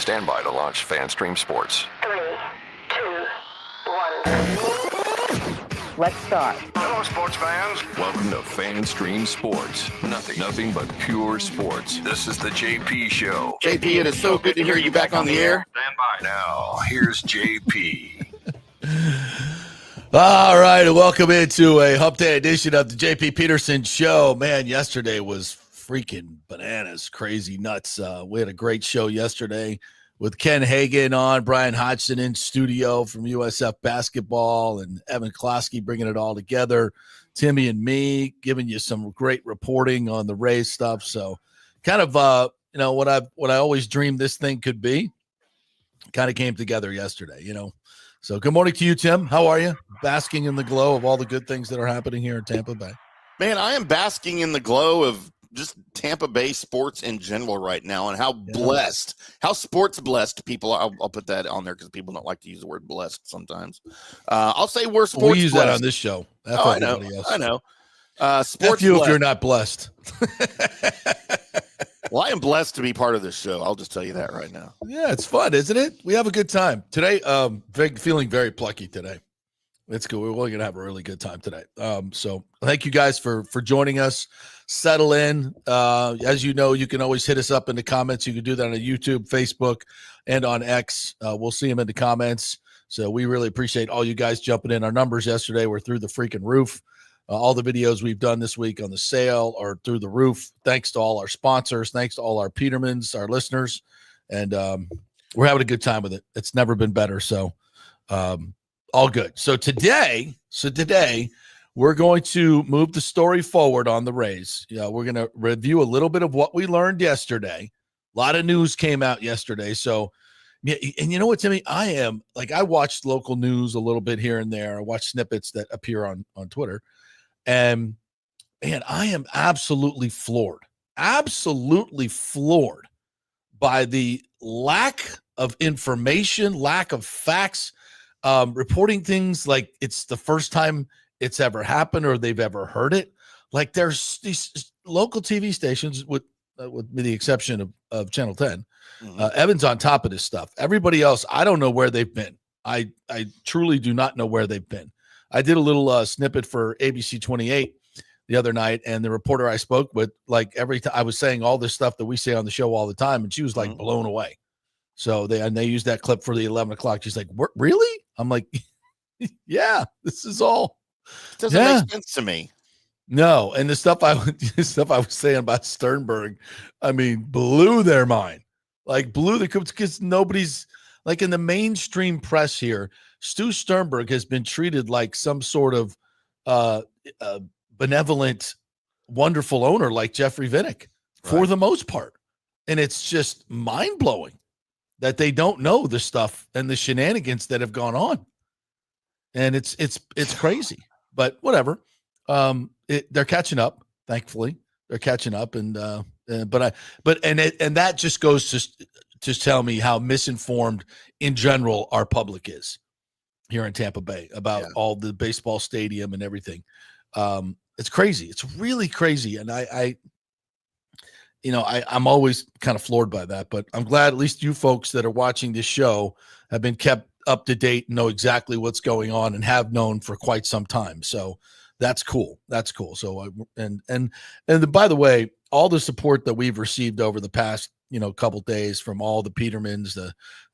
Stand by to launch FanStream Sports. 3, 2, 1. Let's start. Hello, sports fans. Welcome to FanStream Sports. Nothing but pure sports. This is the JP Show. JP, it is so good to hear you back on the air. Stand by now. Here's JP. All right, and welcome into a Hump Day edition of the JP Peterson Show. Man, yesterday was freaking bananas, crazy nuts. We had a great show yesterday with Ken Hagan on, Brian Hodgson in studio from USF Basketball, and Evan Klosky bringing it all together. Timmy and me giving you some great reporting on the Rays stuff. So kind of, what I always dreamed this thing could be kind of came together yesterday, So good morning to you, Tim. How are you? Basking in the glow of all the good things that are happening here in Tampa Bay. Man, I am basking in the glow of just Tampa Bay sports in general right now, and how blessed, how sports blessed people are. I'll put that on there because people don't like to use the word blessed sometimes. I'll say we're sports We use blessed. that on this show. I know. Sports you blessed. if you're not blessed. Well, I am blessed to be part of this show. I'll just tell you that right now. Yeah, it's fun, isn't it? We have a good time today. Feeling very plucky today. It's good. We're really going to have a really good time today. So thank you guys for joining us. Settle in. As you know, you can always hit us up in the comments. You can do that on YouTube, Facebook, and on X. We'll see them in the comments. So we really appreciate all you guys jumping in. Our numbers yesterday were through the freaking roof. All the videos we've done this week on the sale are through the roof. Thanks to all our sponsors. Thanks to all our Petermans, our listeners. And we're having a good time with it. It's never been better. So all good. So today we're going to move the story forward on the Rays. We're going to review a little bit of what we learned yesterday. A lot of news came out yesterday. So, yeah, and you know what, Timmy? I watched local news a little bit here and there. I watch snippets that appear on Twitter. And, man, I am absolutely floored by the lack of information, lack of facts, reporting things like it's the first time it's ever happened or they've ever heard it. Like there's these local TV stations with the exception of Channel 10. Evan's on top of this stuff. Everybody else, I don't know where they've been. I truly do not know where they've been. I did a little snippet for ABC 28 the other night, and the reporter I spoke with, like every time I was saying all this stuff that we say on the show all the time, and she was like blown away. So they used that clip for the 11 o'clock. She's like, "What, really?" I'm like, "Yeah, this is all." It doesn't make sense to me. No, and the stuff I was saying about Sternberg, I mean, blew their mind. Like blew the because nobody's like in the mainstream press here. Stu Sternberg has been treated like some sort of benevolent, wonderful owner like Jeffrey Vinnick for the most part. And it's just mind blowing that they don't know the stuff and the shenanigans that have gone on. And it's crazy, but whatever. They're catching up. Thankfully they're catching up. And that just goes to tell me how misinformed in general our public is here in Tampa Bay about all the baseball stadium and everything. It's crazy. It's really crazy. And I'm always kind of floored by that, but I'm glad at least you folks that are watching this show have been kept up to date and know exactly what's going on and have known for quite some time. So that's cool. That's cool. So, and by the way, all the support that we've received over the past, couple days from all the Petermans,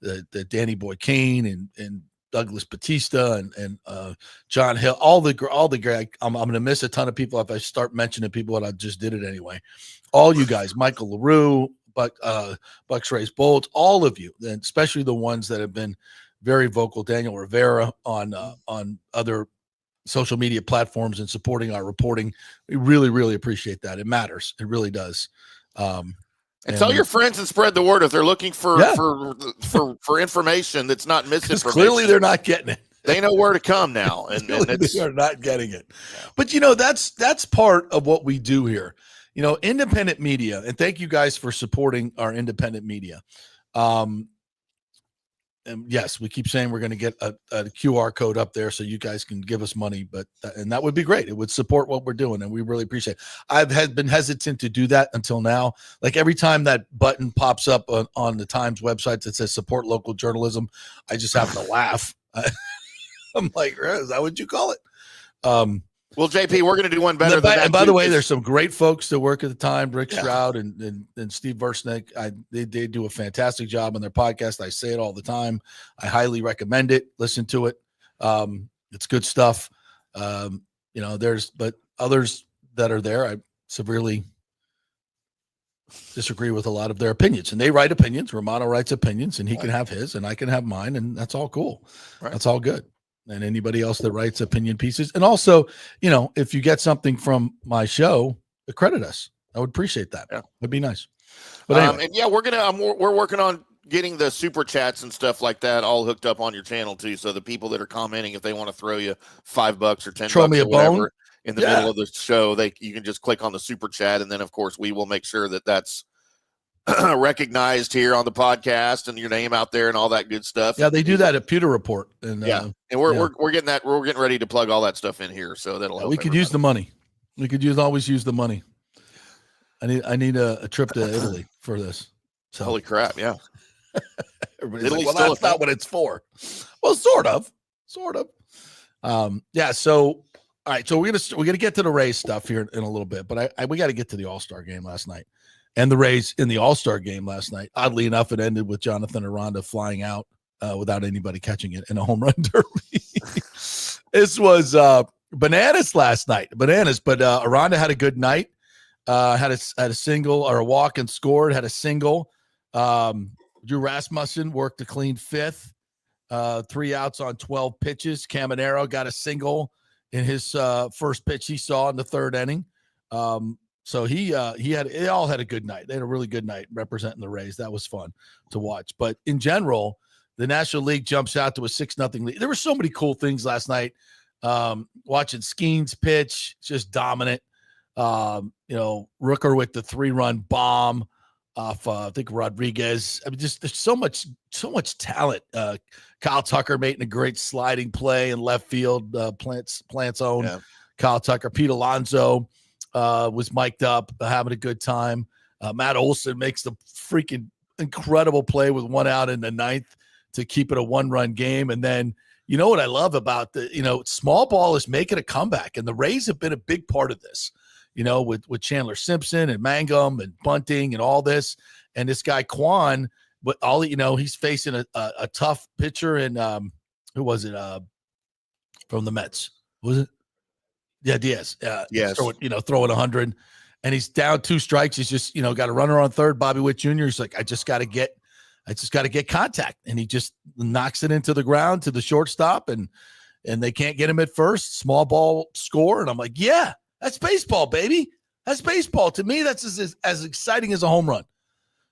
the Danny Boy Kane and Douglas Batista and John Hill, all the great. I'm going to miss a ton of people if I start mentioning people, but I just did it anyway. All you guys, Michael LaRue, Bucs Rays Bolt, all of you, and especially the ones that have been very vocal. Daniel Rivera on other social media platforms and supporting our reporting. We really, really appreciate that. It matters. It really does. And tell your friends and spread the word if they're looking for information that's not misinformation. Clearly, they're not getting it. They know where to come now, and they are not getting it. But that's part of what we do here. Independent media, and thank you guys for supporting our independent media. yes, we keep saying we're going to get a QR code up there so you guys can give us money, and that would be great. It would support what we're doing, and we really appreciate it. I've been hesitant to do that until now. Like every time that button pops up on the Times website that says support local journalism, I just have to laugh. I'm like, is that what you call it? Well, JP, we're going to do one better than that. And by the way, there's some great folks that work at the time, Rick Stroud and Steve Versnick. They do a fantastic job on their podcast. I say it all the time. I highly recommend it. Listen to it. It's good stuff. But others that are there, I severely disagree with a lot of their opinions. And they write opinions. Romano writes opinions, and he can have his, and I can have mine, and that's all cool. Right. That's all good. And anybody else that writes opinion pieces. And also, if you get something from my show, credit us. I would appreciate that. Yeah. It'd be nice. But anyway. And yeah, we're working on getting the super chats and stuff like that all hooked up on your channel too. So the people that are commenting, if they want to throw you $5 or $10 throw me a or whatever bone in the middle of the show, you can just click on the super chat. And then of course we will make sure that that's recognized here on the podcast and your name out there and all that good stuff. Yeah, they do that at Pewter Report. And and we're getting that. We're getting ready to plug all that stuff in here, so that'll help. We could use the money. We could always use the money. I need a trip to Italy for this. So. Holy crap! Yeah. Everybody's like, well, that's not what it's for. Well, sort of. Yeah. So all right. So we're gonna get to the Rays stuff here in a little bit, but we got to get to the All-Star game last night. And the Rays in the All-Star game last night, oddly enough, it ended with Jonathan Aranda flying out without anybody catching it in a home run derby. This was bananas last night. Bananas, but Aranda had a good night. Had a single or a walk and scored. Had a single. Drew Rasmussen worked a clean fifth. 3 outs on 12 pitches. Caminero got a single in his first pitch he saw in the third inning. So they all had a good night. They had a really good night representing the Rays. That was fun to watch. But in general, the National League jumps out to a 6-0 lead. There were so many cool things last night. Watching Skeens pitch, just dominant. Rooker with the 3-run bomb off, I think Rodriguez. I mean, just there's so much talent. Kyle Tucker making a great sliding play in left field. Plant's own Kyle Tucker. Pete Alonso was mic'd up, having a good time. Matt Olson makes the freaking incredible play with 1 out in the 9th to keep it a 1-run game. And then, what I love about small ball is making a comeback, and the Rays have been a big part of this, with Chandler Simpson and Mangum and Bunting and all this. And this guy Kwan, but he's facing a tough pitcher in who was it? From the Mets. Was it? Yeah, Diaz. Yes. Throwing 100, and he's down 2 strikes. He's just, got a runner on third. Bobby Witt Jr. He's like, I just got to get contact, and he just knocks it into the ground to the shortstop, and they can't get him at first. Small ball score, and I'm like, yeah, that's baseball, baby. That's baseball. To me, that's as exciting as a home run.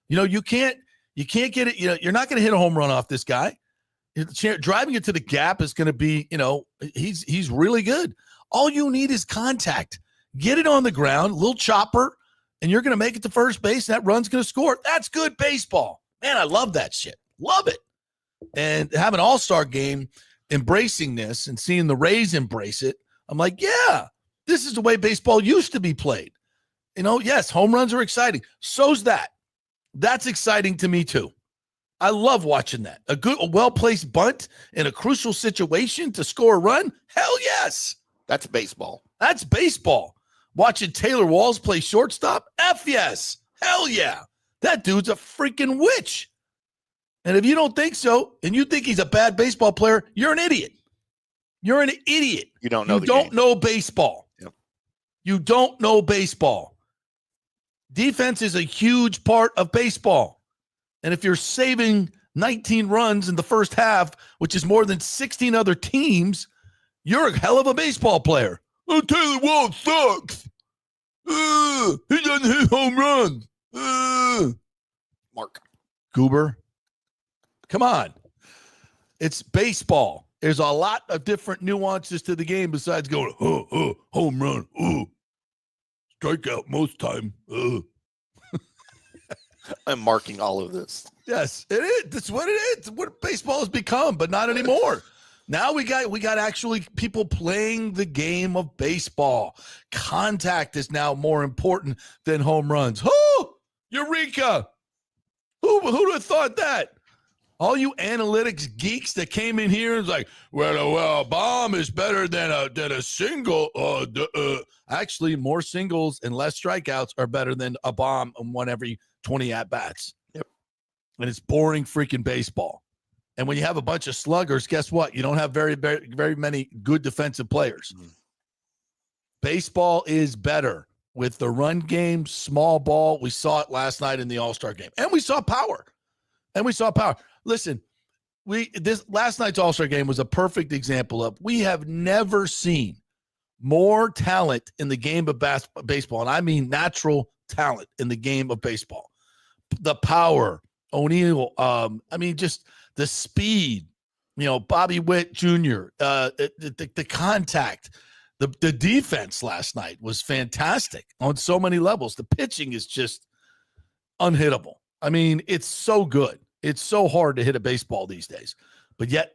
You can't get it. You're not going to hit a home run off this guy. Driving it to the gap is going to be, he's really good. All you need is contact. Get it on the ground, little chopper, and you're going to make it to first base. That run's going to score. That's good baseball. Man, I love that shit. Love it. And have an all-star game embracing this and seeing the Rays embrace it, I'm like, yeah, this is the way baseball used to be played. Yes, home runs are exciting. So's that. That's exciting to me too. I love watching that. A well-placed bunt in a crucial situation to score a run? Hell yes. That's baseball. That's baseball. Watching Taylor Walls play shortstop? F yes. Hell yeah. That dude's a freaking witch. And if you don't think so, and you think he's a bad baseball player, you're an idiot. You're an idiot. You don't know You the don't game. know baseball. Yep. You don't know baseball. Defense is a huge part of baseball. And if you're saving 19 runs in the first half, which is more than 16 other teams, you're a hell of a baseball player. Oh, Taylor Walls sucks. He doesn't hit home runs. Mark Goober. Come on. It's baseball. There's a lot of different nuances to the game besides going, home run, strikeout most time. I'm marking all of this. Yes, it is. That's what it is. It's what baseball has become, but not anymore. Now we got actually people playing the game of baseball. Contact is now more important than home runs. Oh, Eureka! Who'd have thought that? All you analytics geeks that came in here and was like, well, a bomb is better than a single. Actually, more singles and less strikeouts are better than a bomb and one every 20 at bats. Yep. And it's boring freaking baseball. And when you have a bunch of sluggers, guess what? You don't have very, very, very many good defensive players. Mm. Baseball is better with the run game, small ball. We saw it last night in the All-Star game. And we saw power. Listen, this last night's All-Star game was a perfect example of we have never seen more talent in the game of baseball, and I mean natural talent in the game of baseball. The power, O'Neill, just the speed, Bobby Witt Jr., the contact, the defense last night was fantastic on so many levels. The pitching is just unhittable. I mean, it's so good. It's so hard to hit a baseball these days, but yet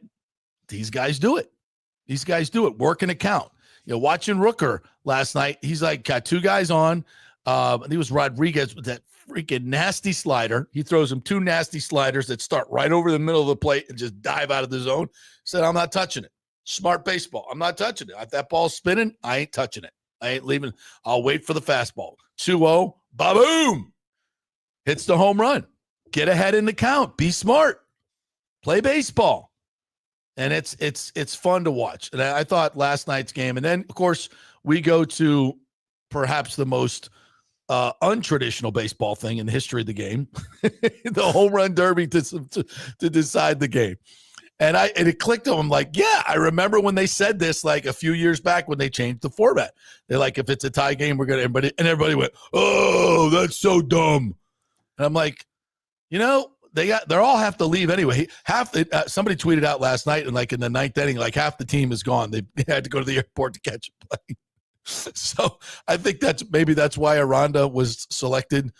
these guys do it. Working a count. Watching Rooker last night, he's like got two guys on. I think it was Rodriguez with that freaking nasty slider. He throws him two nasty sliders that start right over the middle of the plate and just dive out of the zone. Said, I'm not touching it. Smart baseball. I'm not touching it. If that ball's spinning, I ain't touching it. I ain't leaving. I'll wait for the fastball. 2-0, ba-boom. Hits the home run. Get ahead in the count. Be smart. Play baseball. And it's fun to watch. And I thought last night's game, and then, of course, we go to perhaps the most untraditional baseball thing in the history of the game, the home run derby to decide the game. And it clicked on. I'm like, yeah, I remember when they said this like a few years back when they changed the format. They're like, if it's a tie game, we're going to – everybody went, oh, that's so dumb. And I'm like, they all have to leave anyway. Somebody tweeted out last night, and like in the ninth inning, like half the team is gone. They had to go to the airport to catch a plane. So I think that's why Aranda was selected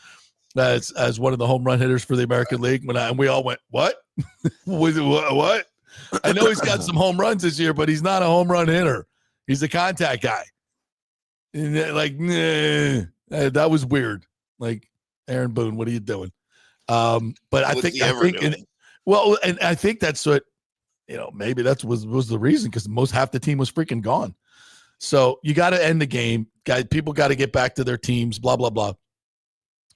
as one of the home run hitters for the American League. And we all went, what? What? I know he's got some home runs this year, but he's not a home run hitter. He's a contact guy. And like, nah, that was weird. Like, Aaron Boone, what are you doing? But I think that's what, maybe that was the reason, because half the team was freaking gone. So you got to end the game, guys. People got to get back to their teams, blah, blah, blah.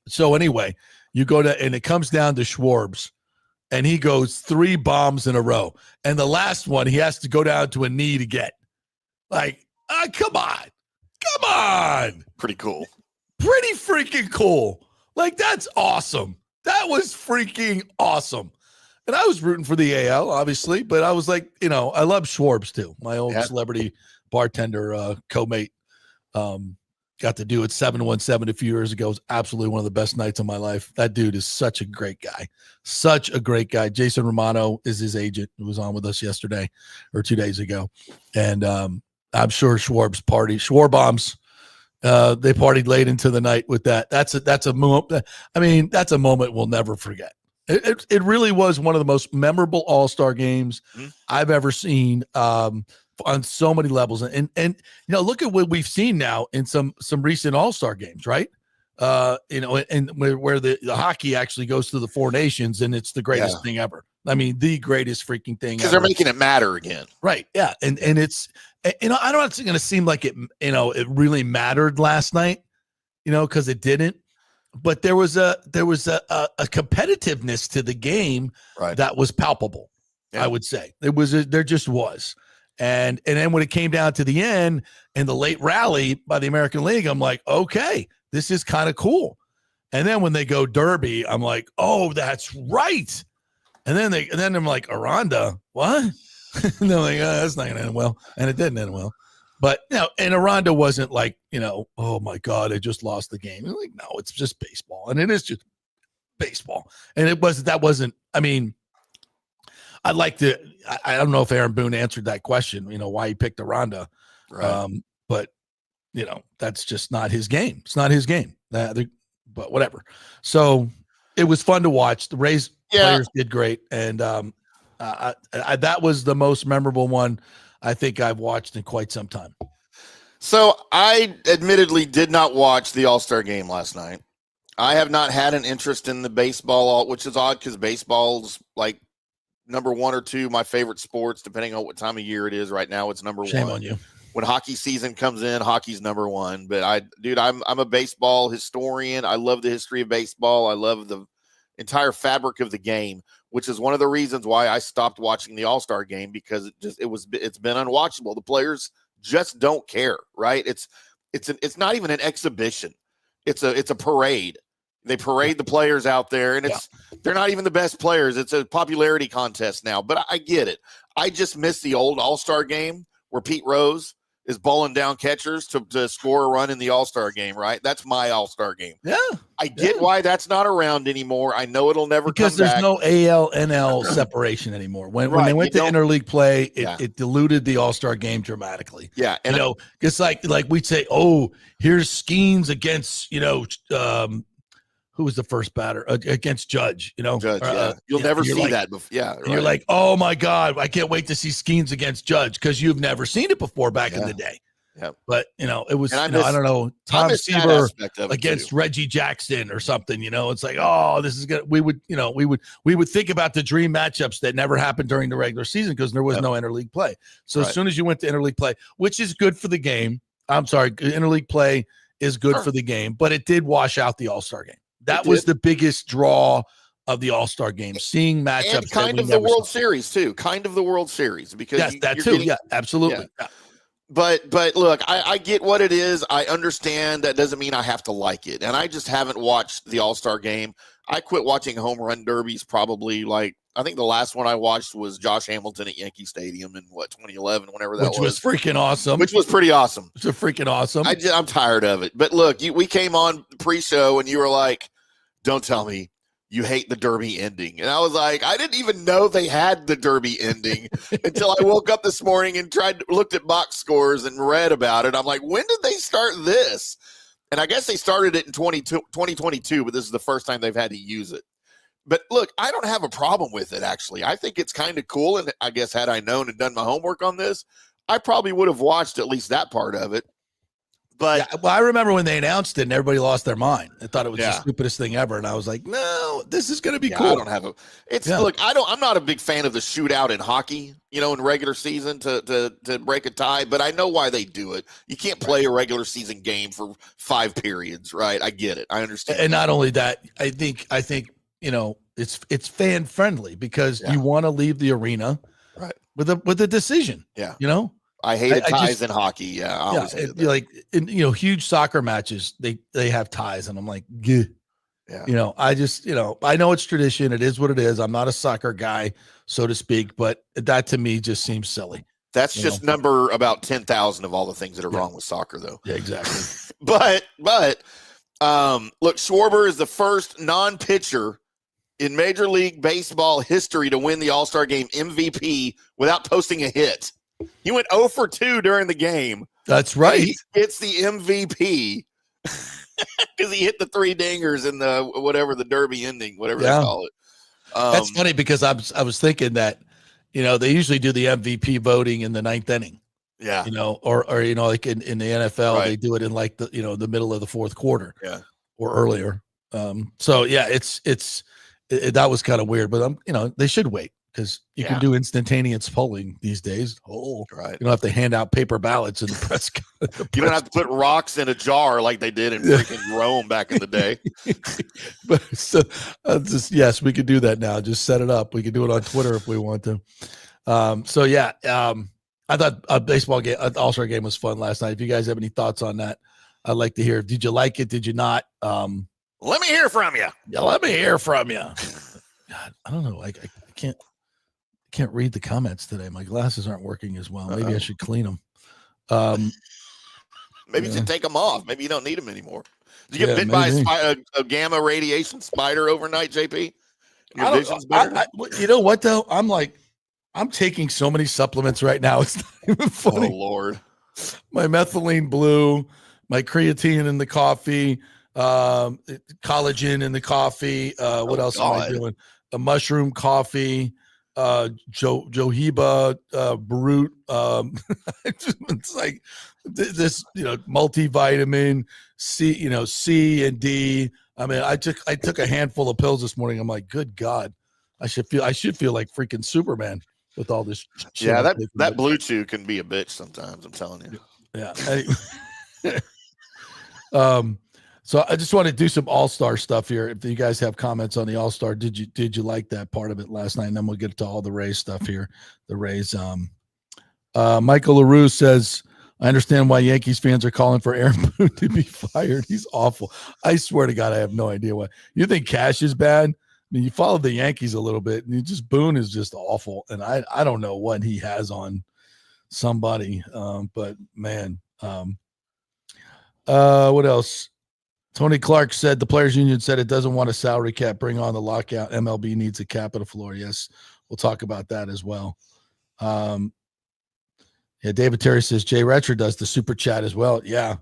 So anyway, and it comes down to Schwarbs, and he goes 3 bombs in a row. And the last one, he has to go down to a knee to get. Like, come on. Pretty cool. Pretty freaking cool. Like, that's awesome. That was freaking awesome. And I was rooting for the AL, obviously, but I was like, I love Schwarbs too. My old celebrity bartender co-mate got to do it 717 a few years ago. It was absolutely one of the best nights of my life. That dude is such a great guy. Such a great guy. Jason Romano is his agent, who was on with us yesterday or 2 days ago. And I'm sure Schwarbs bombs. They partied late into the night with that. That's a moment. I mean, that's a moment we'll never forget. It really was one of the most memorable All-Star games I've ever seen on so many levels. And look at what we've seen now in some recent All-Star games, right? And where the hockey actually goes to the 4 nations, and it's the greatest thing ever. I mean, the greatest freaking thing because they're making it matter again. Right. Yeah. And it's, I don't know, it's going to seem like it, it really mattered last night, because it didn't. But there was a competitiveness to the game that was palpable. Yeah. I would say there just was. And then when it came down to the end and the late rally by the American League, I'm like, okay, this is kind of cool. And then when they go Derby, I'm like, oh, that's right. And then I'm like, Aranda, what? And they're like, oh, that's not going to end well. And it didn't end well. But, and Aranda wasn't like, oh, my God, I just lost the game. Like, no, it's just baseball. And it is just baseball. And I mean, I'd like to, I don't know if Aaron Boone answered that question, why he picked Aranda. Right. But, that's just not his game. It's not his game. But whatever. So it was fun to watch. The Rays players did great, and that was the most memorable one I think I've watched in quite some time. So I admittedly did not watch the All-Star game last night. I have not had an interest in the baseball, which is odd because baseball's like number 1 or 2 my favorite sports, depending on what time of year it is. Right now, it's number 1. Shame on you. When hockey season comes in, hockey's number 1. But I'm a baseball historian. I love the history of baseball. I love the entire fabric of the game, which is one of the reasons why I stopped watching the All-Star game, because it's been unwatchable. The players just don't care, right? It's not even an exhibition. It's a parade. They parade the players out there, and they're not even the best players. It's a popularity contest now. But I get it. I just miss the old All-Star game where Pete Rose is bowling down catchers to score a run in the All-Star game, right? That's my All-Star game. Yeah. I get why that's not around anymore. I know it'll never because come there's back. no AL, NL separation anymore. When they went to interleague play, it diluted the All-Star game dramatically. Yeah. And it's like we'd say, oh, here's Skeens against, who was the first batter against Judge, Judge, you'll never see that before. Yeah. And you're like, oh my God, I can't wait to see Skeens against Judge, because you've never seen it before back in the day. Yeah. But it was, I don't know, Tom Seaver against Reggie Jackson or something, it's like, oh, this is good. We would think about the dream matchups that never happened during the regular season because there was no interleague play. So as soon as you went to interleague play, which is good for the game, interleague play is good for the game, but it did wash out the All-Star game. That was the biggest draw of the All-Star game, seeing matchups. And kind of the World Series too. Kind of the World Series, because that too. Yeah, absolutely. Yeah. But look, I get what it is. I understand that doesn't mean I have to like it. And I just haven't watched the All-Star game. I quit watching home run derbies probably I think the last one I watched was Josh Hamilton at Yankee Stadium in 2011, whenever that was. Which was freaking awesome. Which was pretty awesome. It's freaking awesome. I'm tired of it. But look, we came on pre-show and you were like, don't tell me you hate the Derby ending. And I was like, I didn't even know they had the Derby ending until I woke up this morning and looked at box scores and read about it. I'm like, when did they start this? And I guess they started it in 2022, but this is the first time they've had to use it. But look, I don't have a problem with it, actually. I think it's kind of cool. And I guess had I known and done my homework on this, I probably would have watched at least that part of it. But I remember when they announced it and everybody lost their mind. I thought it was the stupidest thing ever. And I was like, no, this is going to be cool. I don't have look, I'm not a big fan of the shootout in hockey, in regular season to break a tie, but I know why they do it. You can't play a regular season game for 5 periods, right? I get it. I understand. And not only that, I think, it's fan friendly because you want to leave the arena with a decision. Yeah. I hated ties in hockey. Yeah. I always hated that. Huge soccer matches, they have ties, and I'm like, yeah. I know it's tradition. It is what it is. I'm not a soccer guy, so to speak, but that to me just seems silly. That's just number about 10,000 of all the things that are wrong with soccer, though. Yeah, exactly. but look, Schwarber is the first non-pitcher in Major League Baseball history to win the All-Star Game MVP without posting a hit. He went 0 for 2 during the game. That's right. He hits the MVP because he hit the 3 dingers in the Derby ending, whatever they call it. That's funny because I was thinking that, they usually do the MVP voting in the 9th inning. Yeah. Or like in the NFL, they do it in like the middle of the 4th quarter. Yeah. Or earlier. So yeah, that was kind of weird, but they should wait. Because you can do instantaneous polling these days. Oh, right. You don't have to hand out paper ballots in the press. You don't have to put rocks in a jar like they did in freaking Rome back in the day. But yes, we could do that now. Just set it up. We could do it on Twitter if we want to. I thought a baseball game, an All-Star game was fun last night. If you guys have any thoughts on that, I'd like to hear. Did you like it? Did you not? Let me hear from you. Yeah, let me hear from you. God, I don't know. I can't read the comments today. My glasses aren't working as well. Maybe I should clean them. Maybe you should take them off. Maybe you don't need them anymore. Did you get bit by a gamma radiation spider overnight, JP? Your vision's better? You know what, though? I'm taking so many supplements right now. It's not even funny. Oh, Lord. My methylene blue, my creatine in the coffee, collagen in the coffee. What else am I doing? A mushroom coffee, jojoba brute. It's like this, multivitamin C, C and D. I mean, I took a handful of pills this morning. I'm like, good God, I should feel like freaking Superman with all this shit. Yeah, that Blue Chew can be a bitch sometimes. I'm telling you. Yeah. So I just want to do some All-Star stuff here. If you guys have comments on the All-Star, did you like that part of it last night? And then we'll get to all the Rays stuff here. The Rays. Michael LaRue says, I understand why Yankees fans are calling for Aaron Boone to be fired. He's awful. I swear to God, I have no idea why. You think Cash is bad? I mean, you follow the Yankees a little bit, and Boone is just awful. And I don't know what he has on somebody. But man, what else? Tony Clark said the Players Union said it doesn't want a salary cap. Bring on the lockout. MLB needs a capital floor. Yes, we'll talk about that as well. Yeah, David Terry says Jay Retcher does the super chat as well. Yeah,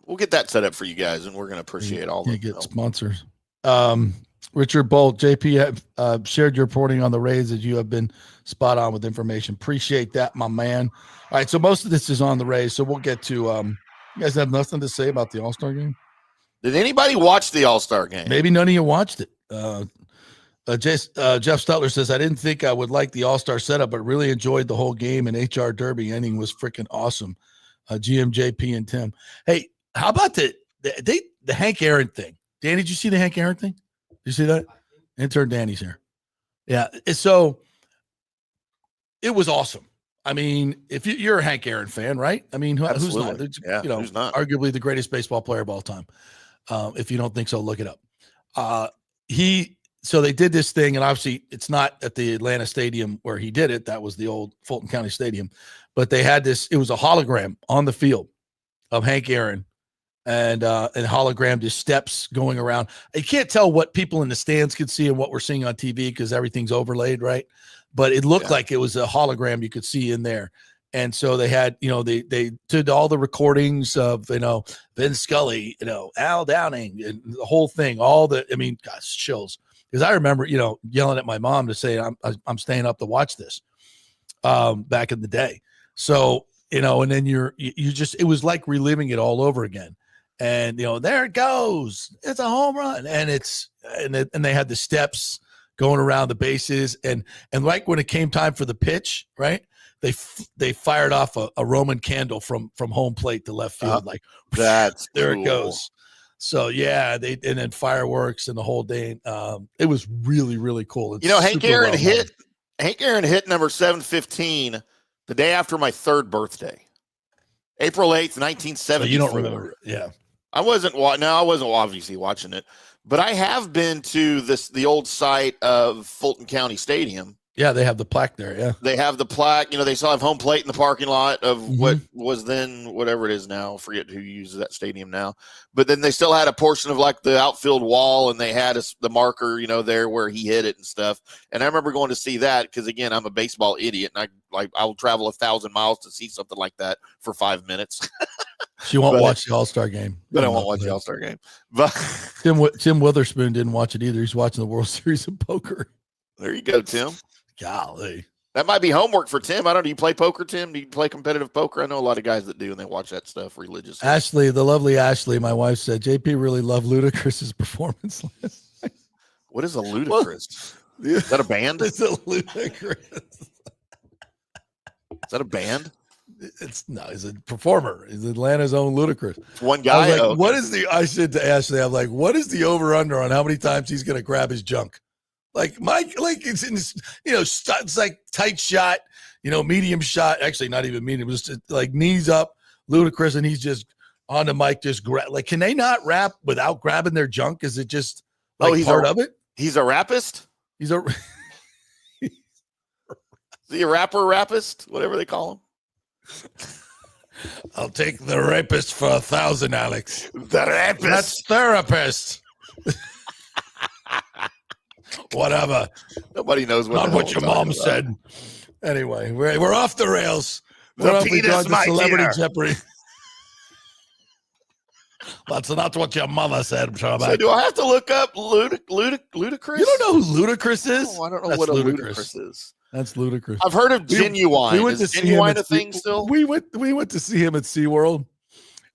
we'll get that set up for you guys, and we're going to appreciate all the get sponsors. Richard Bolt, JP have shared your reporting on the Rays as you have been spot on with information. Appreciate that, my man. All right, so most of this is on the Rays, so we'll get to. You guys have nothing to say about the All-Star game? Did anybody watch the All-Star game? Maybe none of you watched it. Jeff Stutler says, I didn't think I would like the All-Star setup, but really enjoyed the whole game, and HR Derby ending was freaking awesome. GM, JP, and Tim. Hey, how about the Hank Aaron thing? Danny, did you see the Hank Aaron thing? Did you see that? Intern Danny's here. Yeah, so it was awesome. I mean, if you're a Hank Aaron fan, right? I mean, who's not? Yeah, who's not? Arguably the greatest baseball player of all time. If you don't think so, look it up. So they did this thing, and obviously it's not at the Atlanta Stadium where he did it. That was the old Fulton County Stadium. But they had this, it was a hologram on the field of Hank Aaron and hologrammed his steps going around. You can't tell what people in the stands could see and what we're seeing on TV because everything's overlaid, right? But it looked like it was a hologram you could see in there. And so they had, they did all the recordings of, Vin Scully, Al Downing, and the whole thing, gosh, chills. Because I remember, yelling at my mom to say, I'm staying up to watch this back in the day. So, and then it was like reliving it all over again. And, there it goes. It's a home run. And and they had the steps going around the bases. And like when it came time for the pitch, right? They fired off a Roman candle from home plate to left field. That's there cool. It goes. So and then fireworks and the whole day. It was really, really cool. Hank Aaron hit number 715 the day after my third birthday, April 8th, 1970. You don't remember? Yeah. I wasn't obviously watching it, but I have been to the old site of Fulton County Stadium. Yeah, they have the plaque there. Yeah, they have the plaque. They still have home plate in the parking lot of what was then whatever it is now. I forget who uses that stadium now. But then they still had a portion of like the outfield wall, and they had the marker, there where he hit it and stuff. And I remember going to see that because again, I'm a baseball idiot, and I will travel 1,000 miles to see something like that for 5 minutes. She won't watch the All-Star game. But I won't watch the All-Star game. But Tim Witherspoon didn't watch it either. He's watching the World Series of Poker. There you go, Tim. Golly. That might be homework for Tim. I don't know. Do you play poker, Tim? Do you play competitive poker? I know a lot of guys that do, and they watch that stuff religiously. Ashley, the lovely Ashley, my wife said, JP really loved Ludacris's performance last night. What is a Ludacris? Is that a band? It's a Ludacris. Is that a band? He's a performer. He's Atlanta's own Ludacris. It's one guy. I was like, I said to Ashley, I'm like, what is the over-under on how many times he's going to grab his junk? Like Mike, it's in this, it's like tight shot, medium shot. Actually, not even medium. It was just like knees up, Ludacris, and he's just on the mic, just grab. Like, can they not rap without grabbing their junk? Is it just he's part of it? He's a rapist. He's a. Is he a rapist? Whatever they call him. I'll take the rapist for 1,000, Alex. The rapist. That's therapist. Whatever. Nobody knows not what your mom said. Anyway, we're off the rails. The penis, my Celebrity dear. Jeopardy. That's not what your mother said, So do I have to look up Ludacris? You don't know who Ludacris is? Oh, I don't know That's what a ludicrous. Ludacris is. That's ludicrous. I've heard of Genuine. We went to Is see Genuine him a thing still? We went to see him at SeaWorld,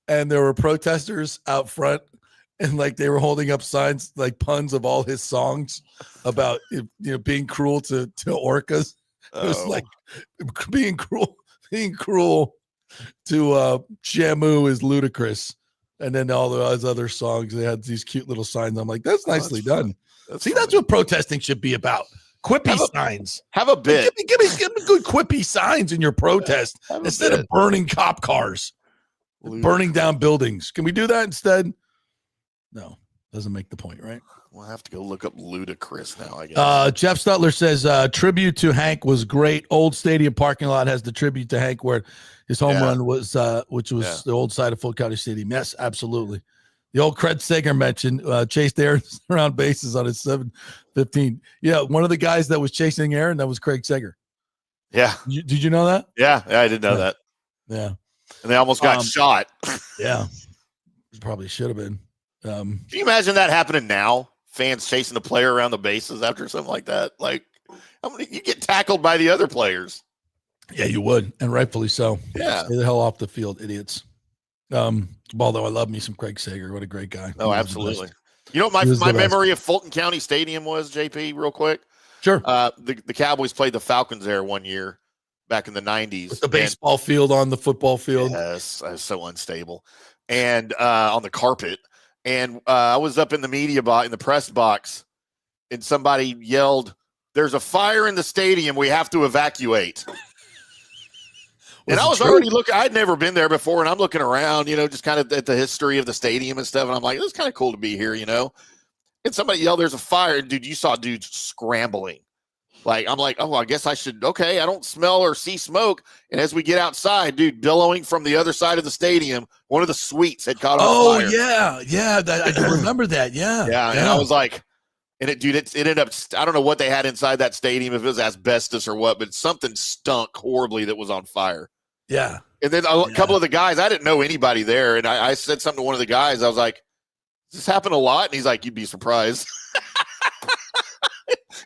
and there were protesters out front, and like they were holding up signs like puns of all his songs about being cruel to orcas. It was like being cruel to Shamu is ludicrous. And then all those other songs, they had these cute little signs. I'm like, that's nicely done. That's what protesting should be about. Quippy signs. Have a bit. Give me good quippy signs in your protest instead of burning cop cars, burning down buildings. Can we do that instead? No, doesn't make the point, right? We'll have to go look up Ludacris now, I guess. Jeff Stutler says, tribute to Hank was great. Old stadium parking lot has the tribute to Hank where his home run was, which was the old side of Fulton County Stadium. Yes, absolutely. The old Craig Sager mentioned chased Aaron around bases on his 7-15. Yeah, one of the guys that was chasing Aaron, that was Craig Sager. Yeah. Did you know that? Yeah, I didn't know that. Yeah. And they almost got shot. Yeah. Probably should have been. Can you imagine that happening now? Fans chasing a player around the bases after something like that. Like, you get tackled by the other players. Yeah, you would, and rightfully so. Yeah. Stay the hell off the field, idiots. Although I love me some Craig Sager. What a great guy. Oh, absolutely. You know what my memory of Fulton County Stadium was, JP, real quick? Sure. The Cowboys played the Falcons there one year back in the 90s. With the baseball field on the football field. Yes, I was so unstable. And on the carpet. And I was up in the media box, in the press box, and somebody yelled, "There's a fire in the stadium. We have to evacuate." And I was already looking. I'd never been there before, and I'm looking around, just kind of at the history of the stadium and stuff. And I'm like, "It's kind of cool to be here," And somebody yelled, "There's a fire!" And dude, you saw dudes scrambling. Like, I'm like, "Oh, I guess I should." Okay, I don't smell or see smoke. And as we get outside, dude, billowing from the other side of the stadium, one of the suites had caught on fire. Oh yeah. I can remember that. Yeah. And I was like, it ended up. I don't know what they had inside that stadium, if it was asbestos or what, but something stunk horribly that was on fire. Yeah. And then a couple of the guys, I didn't know anybody there, and I said something to one of the guys. I was like, "Does this happen a lot?" And he's like, "You'd be surprised."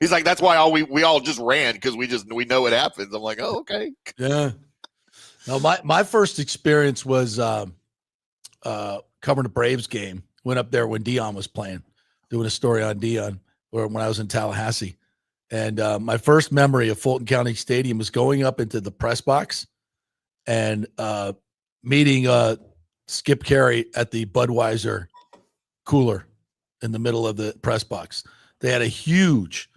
He's like, "That's why we all just ran, because we know it happens." I'm like, "Oh, okay." Yeah. No, my first experience was covering a Braves game. Went up there when Dion was playing, doing a story on Dion, or when I was in Tallahassee. And my first memory of Fulton County Stadium was going up into the press box and meeting Skip Carey at the Budweiser cooler in the middle of the press box. They had a huge,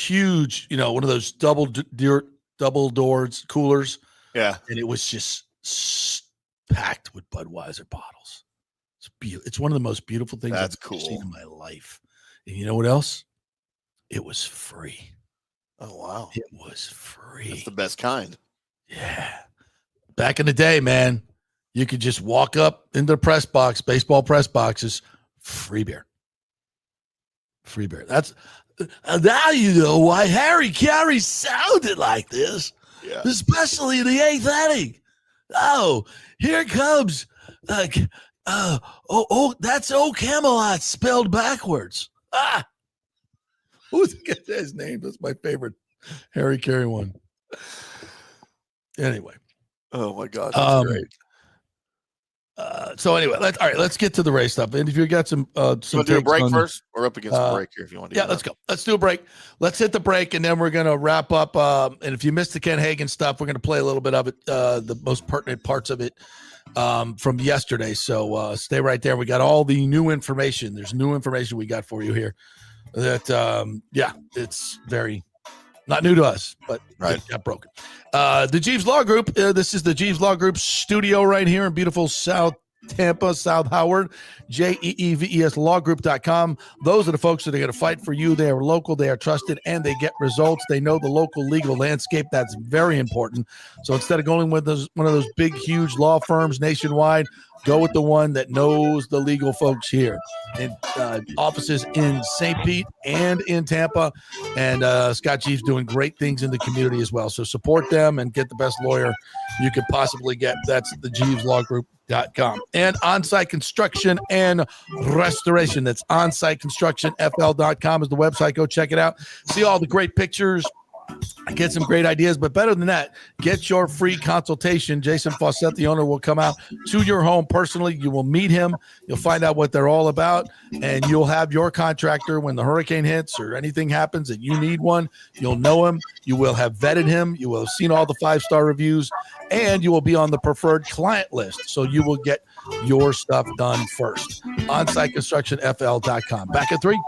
one of those double doors coolers. Yeah. And it was just packed with Budweiser bottles. It's one of the most beautiful things I've ever seen in my life. And you know what else? It was free. Oh, wow. It was free. That's the best kind. Yeah. Back in the day, man, you could just walk up into the press box, baseball press boxes, free beer. Free beer. That's now you know why Harry Carey sounded like this, especially in the 8th inning. Oh, here comes that's Old Camelot spelled backwards. Who's his name? That's my favorite Harry Carey one. Anyway. Oh my gosh, that's great. So anyway, let's get to the race stuff. And if you got some do a break first, or up against the break here if you want to. Yeah, let's go. Let's do a break. Let's hit the break, and then we're gonna wrap up. And if you missed the Ken Hagen stuff, we're gonna play a little bit of it, the most pertinent parts of it from yesterday. So stay right there. We got all the new information. There's new information we got for you here. That it's very not new to us, but it got broken. The Jeeves Law Group. This is the Jeeves Law Group studio right here in beautiful South Tampa, South Howard. JEEVES lawgroup.com. Those are the folks that are going to fight for you. They are local, they are trusted, and they get results. They know the local legal landscape. That's very important. So instead of going with one of those big, huge law firms nationwide, go with the one that knows the legal folks here. And offices in St. Pete and in Tampa. And Scott Jeeves doing great things in the community as well. So support them and get the best lawyer you could possibly get. That's the JeevesLawGroup.com. And On-Site Construction and Restoration. That's OnSiteConstructionFL.com is the website. Go check it out. See all the great pictures. Get some great ideas, but better than that, get your free consultation. Jason Fawcett, the owner, will come out to your home personally. You will meet him. You'll find out what they're all about, and you'll have your contractor when the hurricane hits or anything happens that you need one. You'll know him. You will have vetted him. You will have seen all the 5-star reviews, and you will be on the preferred client list, so you will get your stuff done first. OnSiteConstructionFL.com. Back at 3.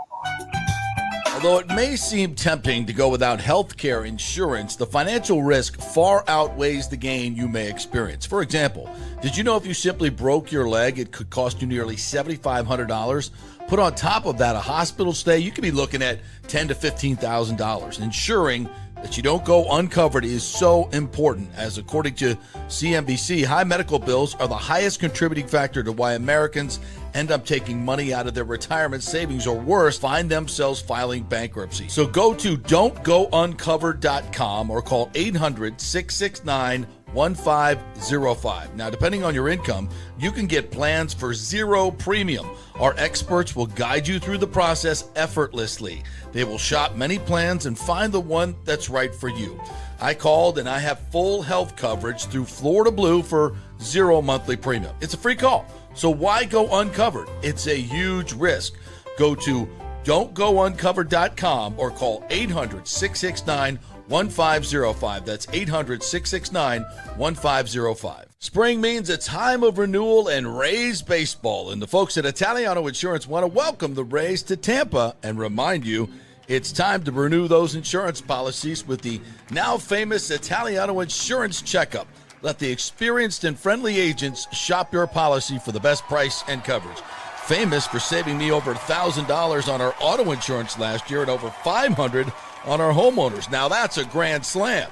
Although it may seem tempting to go without health care insurance, the financial risk far outweighs the gain you may experience. For example, did you know if you simply broke your leg, it could cost you nearly $7,500? Put on top of that a hospital stay, you could be looking at $10,000 to $15,000. Ensuring that you don't go uncovered is so important, as according to CNBC, high medical bills are the highest contributing factor to why Americans end up taking money out of their retirement savings, or worse, find themselves filing bankruptcy. So go to don'tgouncovered.com or call 800-669-1505. Now, depending on your income, you can get plans for zero premium. Our experts will guide you through the process effortlessly. They will shop many plans and find the one that's right for you. I called and I have full health coverage through Florida Blue for zero monthly premium. It's a free call. So why go uncovered? It's a huge risk. Go to don'tgouncovered.com or call 800-669-1505. That's 800-669-1505. Spring means a time of renewal and Rays baseball, and the folks at Italiano Insurance want to welcome the Rays to Tampa and remind you it's time to renew those insurance policies with the now famous Italiano Insurance Checkup. Let the experienced and friendly agents shop your policy for the best price and coverage. Famous for saving me over $1,000 on our auto insurance last year and over $500 on our homeowners. Now that's a grand slam.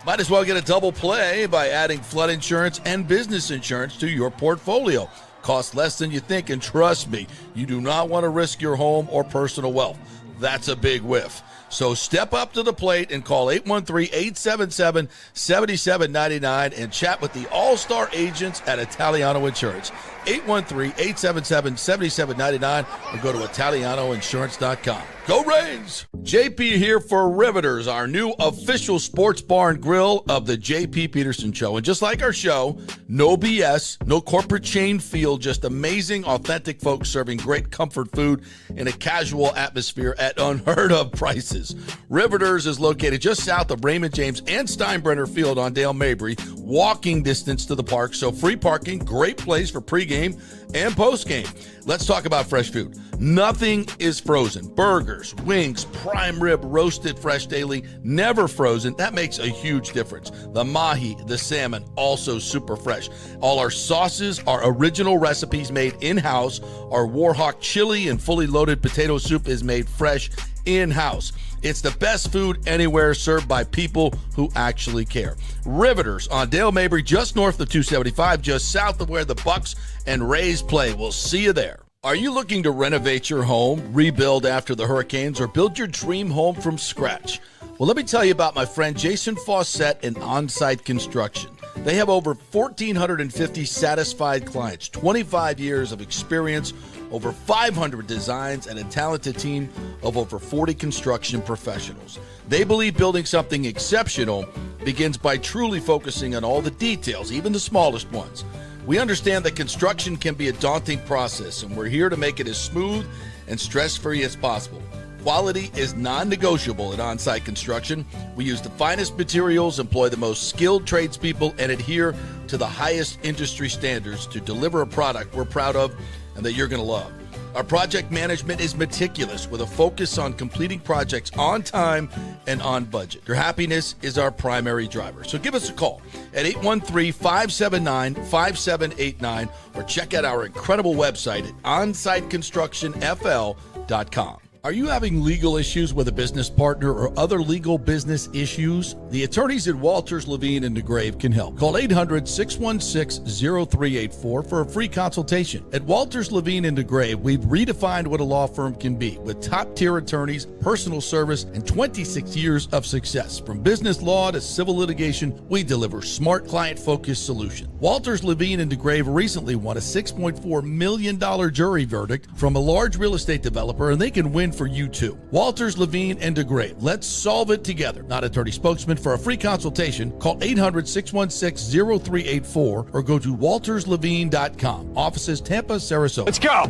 Might as well get a double play by adding flood insurance and business insurance to your portfolio. Costs less than you think, and trust me, you do not want to risk your home or personal wealth. That's a big whiff. So step up to the plate and call 813-877-7799 and chat with the all-star agents at Italiano Insurance. 813-877-7799 or go to ItalianoInsurance.com. Go Rays! JP here for Riveters, our new official sports bar and grill of the JP Peterson Show. And just like our show, no BS, no corporate chain feel, just amazing, authentic folks serving great comfort food in a casual atmosphere at unheard of prices. Riveters is located just south of Raymond James and Steinbrenner Field on Dale Mabry, walking distance to the park, so free parking, great place for pregame and postgame. Let's talk about fresh food. Nothing is frozen. Burgers, wings, prime rib, roasted fresh daily, never frozen. That makes a huge difference. The mahi, the salmon, also super fresh. All our sauces are original recipes made in-house. Our Warhawk chili and fully loaded potato soup is made fresh in-house. It's the best food anywhere, served by people who actually care. Riveters on Dale Mabry, just north of 275, just south of where the Bucs and Rays play. We'll see you there. Are you looking to renovate your home, rebuild after the hurricanes, or build your dream home from scratch? Well, let me tell you about my friend Jason Fawcett and On-Site Construction. They have over 1,450 satisfied clients, 25 years of experience, over 500 designs, and a talented team of over 40 construction professionals. They believe building something exceptional begins by truly focusing on all the details, even the smallest ones. We understand that construction can be a daunting process, and we're here to make it as smooth and stress-free as possible. Quality is non-negotiable at On-Site Construction. We use the finest materials, employ the most skilled tradespeople, and adhere to the highest industry standards to deliver a product we're proud of and that you're going to love. Our project management is meticulous with a focus on completing projects on time and on budget. Your happiness is our primary driver. So give us a call at 813-579-5789 or check out our incredible website at onsiteconstructionfl.com. Are you having legal issues with a business partner or other legal business issues? The attorneys at Walters, Levine, and DeGrave can help. Call 800-616-0384 for a free consultation. At Walters, Levine, and DeGrave, we've redefined what a law firm can be with top-tier attorneys, personal service, and 26 years of success. From business law to civil litigation, we deliver smart, client-focused solutions. Walters, Levine, and DeGrave recently won a $6.4 million jury verdict from a large real estate developer, and they can win for you too. Walters, Levine, and DeGrave. Let's solve it together. Not attorney spokesman. For a free consultation, call 800-616-0384 or go to walterslevine.com. Offices Tampa, Sarasota. Let's go.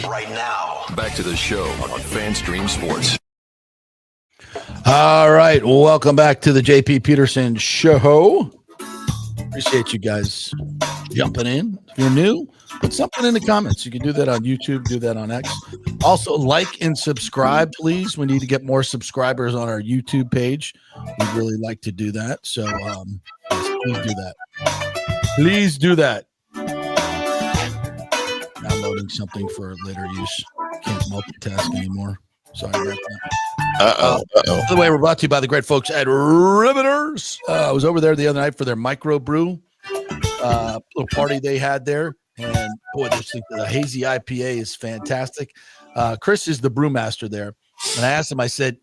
Right now, back to the show on FanStream Sports. All right. Welcome back to the JP Peterson Show. Appreciate you guys jumping in. If you're new, put something in the comments. You can do that on YouTube, do that on X. Also, like and subscribe, please. We need to get more subscribers on our YouTube page. We'd really like to do that. So please do that. Please do that. Downloading something for later use. Can't multitask anymore. Sorry about that. By the way, we're brought to you by the great folks at Riveters. I was over there the other night for their micro brew little party they had there. And boy, the hazy IPA is fantastic. Chris is the brewmaster there. And I asked him, I said,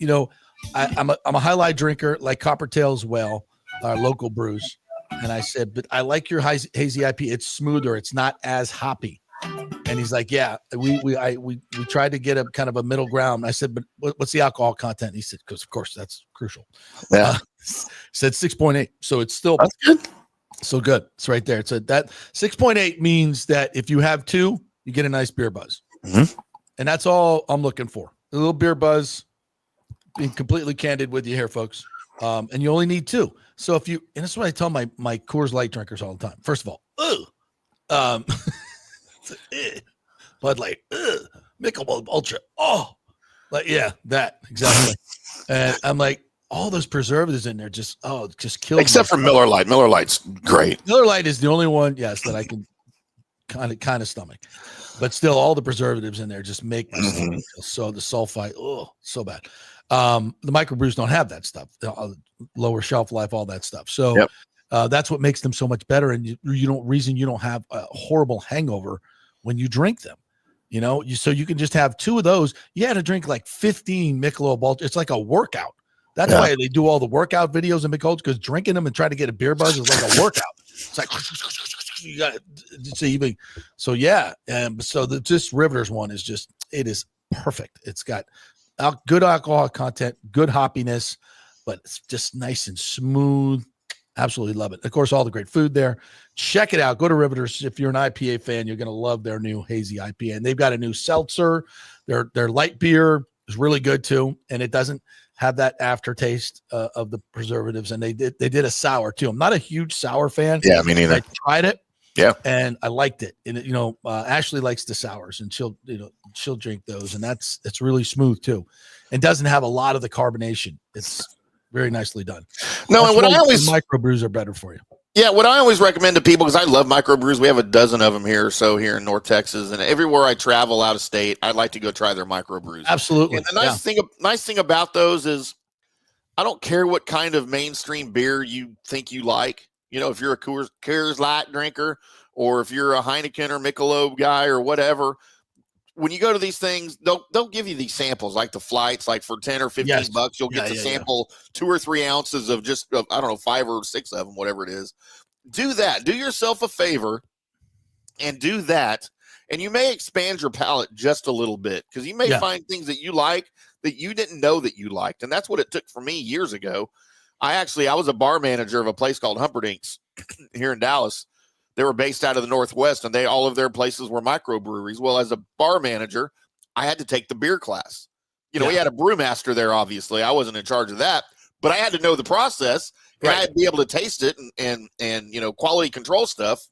I'm a highlight drinker like Coppertail as well, our local brews. And I said, but I like your hazy IPA. It's smoother. It's not as hoppy. And he's like, yeah, we tried to get a kind of a middle ground. I said, but what's the alcohol content? He said, because of course that's crucial. Yeah. Said 6.8. So it's still that's good. So good. It's right there. So that 6.8 means that if you have two, you get a nice beer buzz. Mm-hmm. And that's all I'm looking for. A little beer buzz. Being completely candid with you here, folks. And you only need two. So if you, and that's what I tell my Coors Light drinkers all the time. First of all, Bud Light, Michelob Ultra. Oh, like, yeah, that exactly. And I'm like, all those preservatives in there just kill. Except for Miller Lite. Miller Lite's great. Miller Lite is the only one, yes, that I can kind of stomach. But still, all the preservatives in there just make my stomach feel so the sulfite, so bad. The microbrews don't have that stuff. Lower shelf life, all that stuff. So that's what makes them so much better. And you don't have a horrible hangover when you drink them. So you can just have two of those. You had to drink like 15 Michelob Ultra. It's like a workout. That's why they do all the workout videos in McColl's, because drinking them and trying to get a beer buzz is like a workout. It's like you got so yeah. So this Riveters one is it is perfect. It's got good alcohol content, good hoppiness, but it's just nice and smooth. Absolutely love it. Of course, all the great food there. Check it out. Go to Riveters. If you're an IPA fan, you're going to love their new hazy IPA. And they've got a new seltzer. Their light beer is really good too, and it doesn't have that aftertaste of the preservatives. And they did a sour too. I'm not a huge sour fan. Yeah, me neither. I tried it. Yeah, and I liked it. And Ashley likes the sours, and she'll drink those, and it's really smooth too, and doesn't have a lot of the carbonation. It's very nicely done. No, and what I always microbrews are better for you. Yeah, what I always recommend to people, because I love microbrews. We have a dozen of them here or so here in North Texas, and everywhere I travel out of state, I'd like to go try their microbrews. Absolutely. And the nice thing about those is, I don't care what kind of mainstream beer you think you like. If you're a Coors Light drinker, or if you're a Heineken or Michelob guy or whatever, when you go to these things, they'll give you these samples, like the flights, like for 10 or 15 bucks, you'll get to sample 2 or 3 ounces of just, I don't know, 5 or 6 of them, whatever it is. Do that. Do yourself a favor and do that. And you may expand your palate just a little bit, because you may find things that you like that you didn't know that you liked. And that's what it took for me years ago. I was a bar manager of a place called Humperdinck's here in Dallas. They were based out of the Northwest, and all of their places were microbreweries. Well, as a bar manager, I had to take the beer class. We had a brewmaster there, obviously. I wasn't in charge of that, but I had to know the process, and I had to be able to taste it and quality control stuff.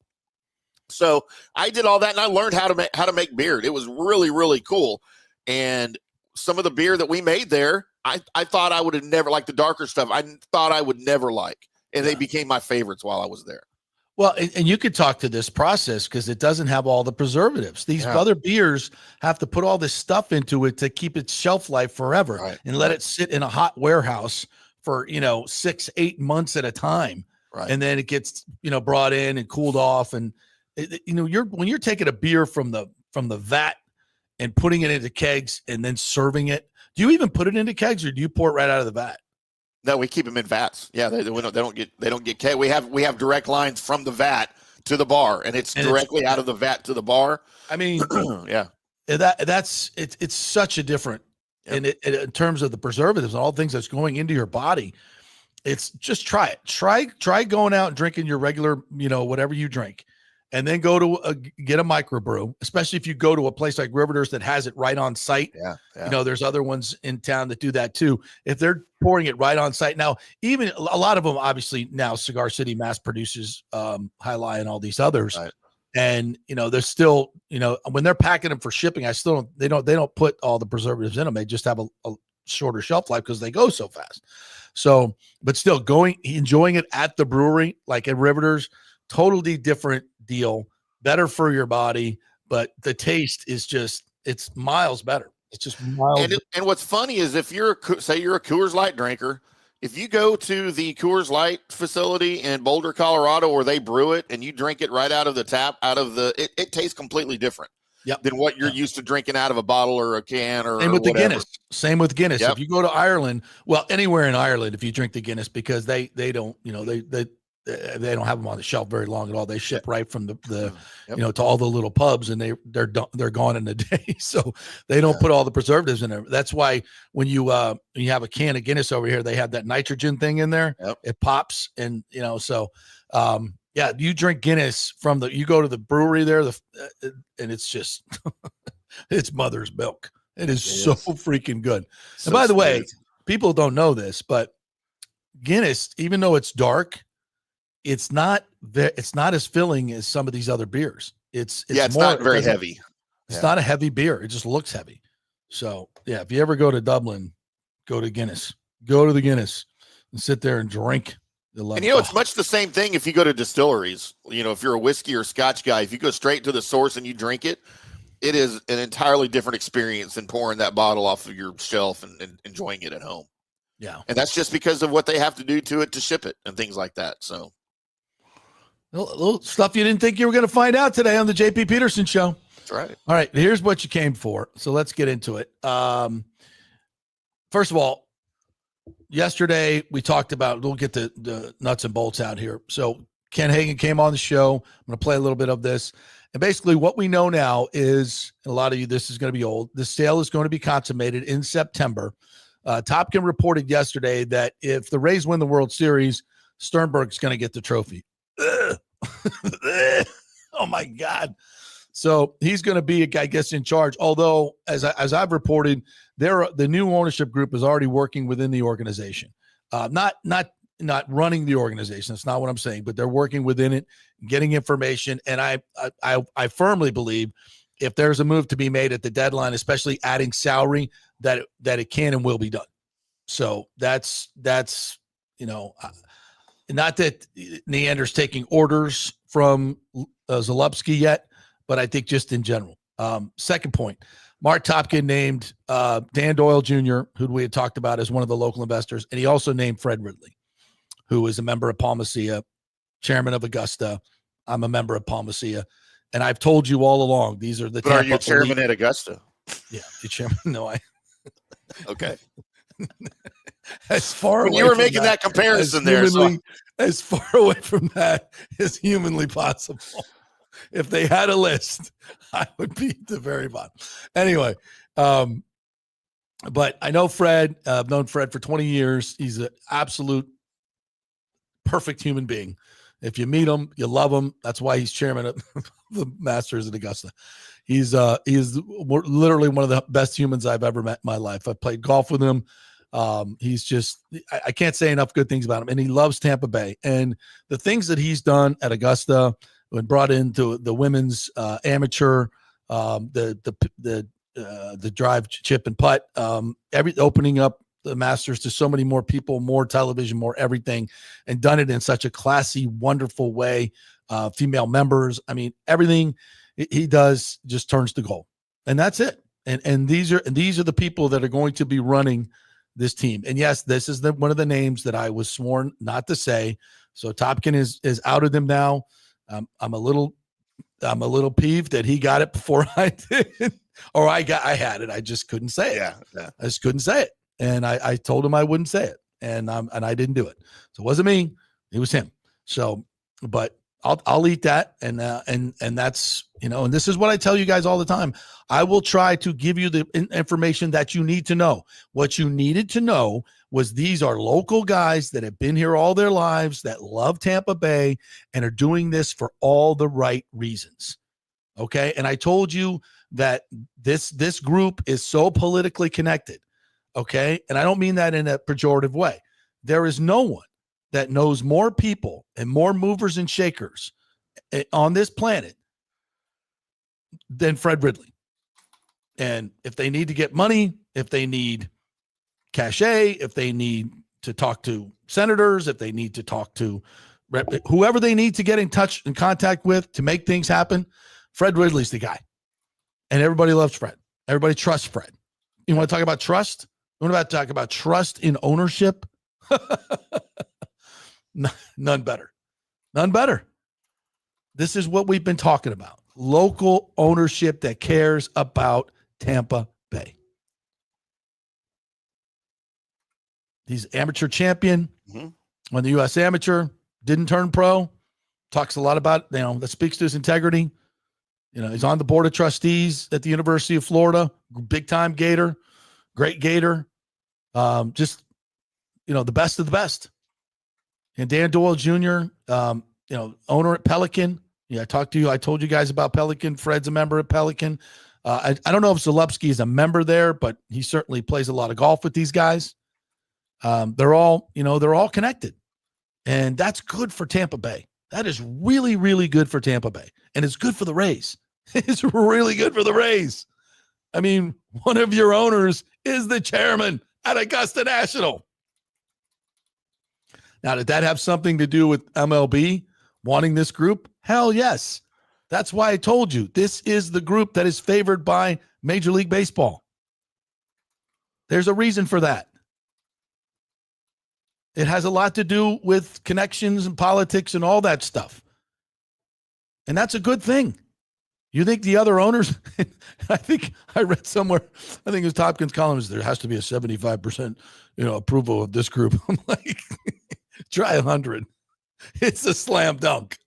So I did all that, and I learned how to make beer. It was really, really cool. And some of the beer that we made there, I thought I would have never, like the darker stuff, I thought I would never like. And they became my favorites while I was there. Well, and you could talk to this process because it doesn't have all the preservatives. These other beers have to put all this stuff into it to keep its shelf life forever and let it sit in a hot warehouse for, 6-8 months at a time. Right. And then it gets, brought in and cooled off. And, when you're taking a beer from the vat and putting it into kegs and then serving it, do you even put it into kegs or do you pour it right out of the vat? No, we keep them in vats. Yeah, they don't get keg. We have direct lines from the vat to the bar, and it's directly out of the vat to the bar. I mean, yeah, it's such a different, and in terms of the preservatives and all the things that's going into your body, it's just try it. Try going out and drinking your regular, whatever you drink. And then go to get a microbrew, especially if you go to a place like Riverders that has it right on site. Yeah. There's other ones in town that do that too. If they're pouring it right on site now, even a lot of them, obviously now Cigar City mass produces High Lie and all these others. Right. And, they're still, when they're packing them for shipping, they don't put all the preservatives in them. They just have a shorter shelf life because they go so fast. So, but still enjoying it at the brewery, like at Riverders, totally different deal, better for your body, but the taste is it's miles better. It's just miles. And what's funny is if you're a Coors Light drinker, if you go to the Coors Light facility in Boulder, Colorado, where they brew it and you drink it right out of the tap, it tastes completely different than what you're used to drinking out of a bottle or a can or with whatever. the Guinness. Same with Guinness. If you go to Ireland, well, anywhere in Ireland, if you drink the Guinness, because they don't, they don't have them on the shelf very long at all. They ship right from the to all the little pubs, and they're gone in a day. So they don't put all the preservatives in there. That's why when you have a can of Guinness over here, they have that nitrogen thing in there. Yep. It pops, and you drink Guinness you go to the brewery there, and it's just it's mother's milk. It is so freaking good. So and by the way, people don't know this, but Guinness, even though it's dark, it's not as filling as some of these other beers. It's not very heavy. It's not a heavy beer. It just looks heavy. So if you ever go to Dublin, go to Guinness. Go to the Guinness and sit there and drink. It's much the same thing if you go to distilleries. If you're a whiskey or Scotch guy, if you go straight to the source and you drink it, it is an entirely different experience than pouring that bottle off of your shelf and enjoying it at home. Yeah. And that's just because of what they have to do to it to ship it and things like that. So little stuff you didn't think you were going to find out today on the JP Peterson Show. That's right. All right. Here's what you came for. So let's get into it. First of all, yesterday we talked about, we'll get the nuts and bolts out here. So Ken Hagen came on the show. I'm going to play a little bit of this. And basically what we know now is, a lot of you, this is going to be old. The sale is going to be consummated in September. Topkin reported yesterday that if the Rays win the World Series, Sternberg's going to get the trophy. Oh my God. So he's going to be, I guess, in charge. Although, as I've reported, the new ownership group is already working within the organization. Not running the organization. That's not what I'm saying, but they're working within it, getting information. And I firmly believe if there's a move to be made at the deadline, especially adding salary, that it can and will be done. So that's not that Neander's taking orders from Zalupski yet, but I think just in general. Second point, Mark Topkin named Dan Doyle Jr., who we had talked about as one of the local investors, and he also named Fred Ridley, who is a member of Palmacia, chairman of Augusta. I'm a member of Palmacia. And I've told you all along, these are the But Tampa are you chairman at Augusta? Yeah, the chairman. No, Okay. As far when away you were from making that comparison there, as far away from that as humanly possible. If they had a list, I would be at the very bottom. Anyway, but I know Fred. I've known Fred for 20 years. He's an absolute perfect human being. If you meet him, you love him. That's why he's chairman of the Masters at Augusta. He is literally one of the best humans I've ever met in my life. I've played golf with him. He's just, I can't say enough good things about him, and he loves Tampa Bay. And the things that he's done at Augusta, when brought into the women's amateur, the drive, chip, and putt, opening up the Masters to so many more people, more television, more everything, and done it in such a classy, wonderful way. female members. I mean, everything he does just turns to gold, and that's it. And these are the people that are going to be running this team. And yes, this is one of the names that I was sworn not to say. So Topkin is outed them now. I'm a little peeved that he got it before I did, or I had it. I just couldn't say it. Yeah. I just couldn't say it, and I told him I wouldn't say it, and I didn't do it. So it wasn't me; it was him. So, but I'll eat that, and that's, and this is what I tell you guys all the time. I will try to give you the information that you need to know. What you needed to know was these are local guys that have been here all their lives, that love Tampa Bay, and are doing this for all the right reasons. Okay. And I told you that this group is so politically connected. Okay. And I don't mean that in a pejorative way. There is no one that knows more people and more movers and shakers on this planet than Fred Ridley. And if they need to get money, if they need cachet, if they need to talk to senators, if they need to talk to whoever they need to get in touch and contact with to make things happen, Fred Ridley's the guy. And everybody loves Fred. Everybody trusts Fred. You want to talk about trust? You want to talk about trust in ownership? None better. None better. This is what we've been talking about. Local ownership that cares about Tampa Bay. He's amateur champion, won the U.S. Amateur, didn't turn pro. Talks a lot about, that speaks to his integrity. He's on the board of trustees at the University of Florida. Big time Gator, great Gator. Just, the best of the best. And Dan Doyle Jr., owner at Pelican. Yeah, I talked to you. I told you guys about Pelican. Fred's a member at Pelican. I don't know if Zalewski is a member there, but he certainly plays a lot of golf with these guys. They're all connected, and that's good for Tampa Bay. That is really, really good for Tampa Bay, and it's good for the Rays. It's really good for the Rays. I mean, one of your owners is the chairman at Augusta National. Now, did that have something to do with MLB wanting this group? Hell yes. That's why I told you this is the group that is favored by Major League Baseball. There's a reason for that. It has a lot to do with connections and politics and all that stuff. And that's a good thing. You think the other owners, I think I read somewhere, I think it was Topkins' columns, there has to be a 75%, approval of this group. I'm like, try 100. It's a slam dunk.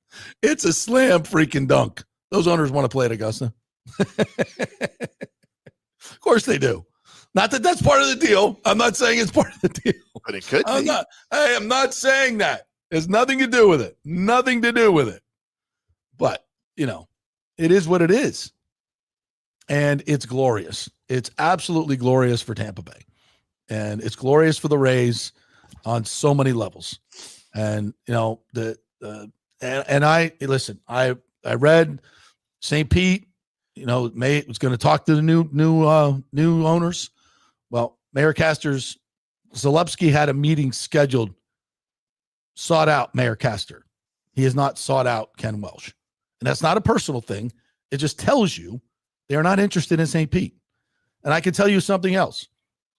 It's a slam freaking dunk. Those owners want to play at Augusta. Of course they do. Not that that's part of the deal. I'm not saying it's part of the deal. But it could be. I am not saying that. There's nothing to do with it. Nothing to do with it. But, it is what it is. And it's glorious. It's absolutely glorious for Tampa Bay. And it's glorious for the Rays on so many levels. And, and I listen, I read St. Pete, May was going to talk to the new owners. Well, Mayor Castor's Zalewski had a meeting scheduled, sought out Mayor Castor. He has not sought out Ken Welsh. And that's not a personal thing. It just tells you they're not interested in St. Pete. And I can tell you something else.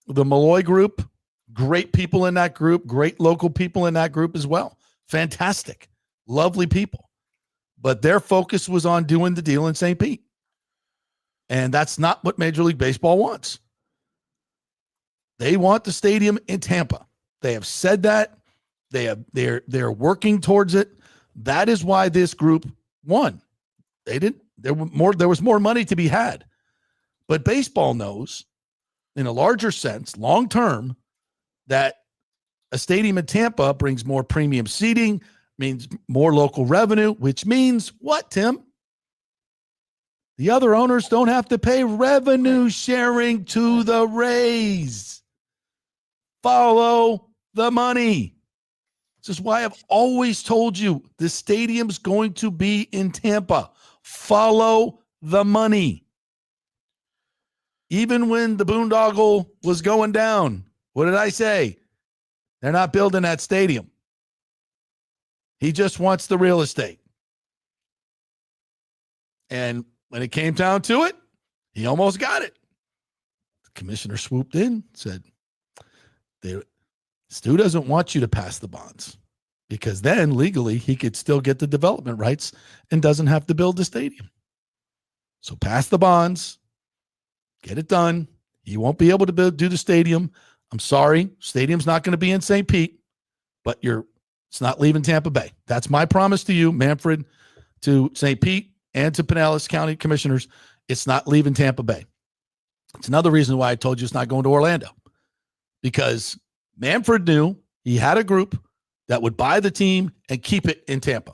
The Malloy group, great people in that group, great local people in that group as well. Fantastic. Lovely people. But their focus was on doing the deal in St. Pete. And that's not what Major League Baseball wants. They want the stadium in Tampa. They have said that. They're working towards it. That is why this group won. There was more money to be had. But baseball knows, in a larger sense, long term, that a stadium in Tampa brings more premium seating, means more local revenue, which means what, Tim? The other owners don't have to pay revenue sharing to the Rays. Follow the money. This is why I've always told you the stadium's going to be in Tampa. Follow the money. Even when the boondoggle was going down, what did I say? They're not building that stadium. He just wants the real estate. And when it came down to it, he almost got it. The commissioner swooped in, said, Stu doesn't want you to pass the bonds because then legally he could still get the development rights and doesn't have to build the stadium. So pass the bonds, get it done. You won't be able to do the stadium. I'm sorry, stadium's not going to be in St. Pete, but it's not leaving Tampa Bay. That's my promise to you, Manfred, to St. Pete, and to Pinellas County commissioners. It's not leaving Tampa Bay. It's another reason why I told you it's not going to Orlando, because Manfred knew he had a group that would buy the team and keep it in Tampa.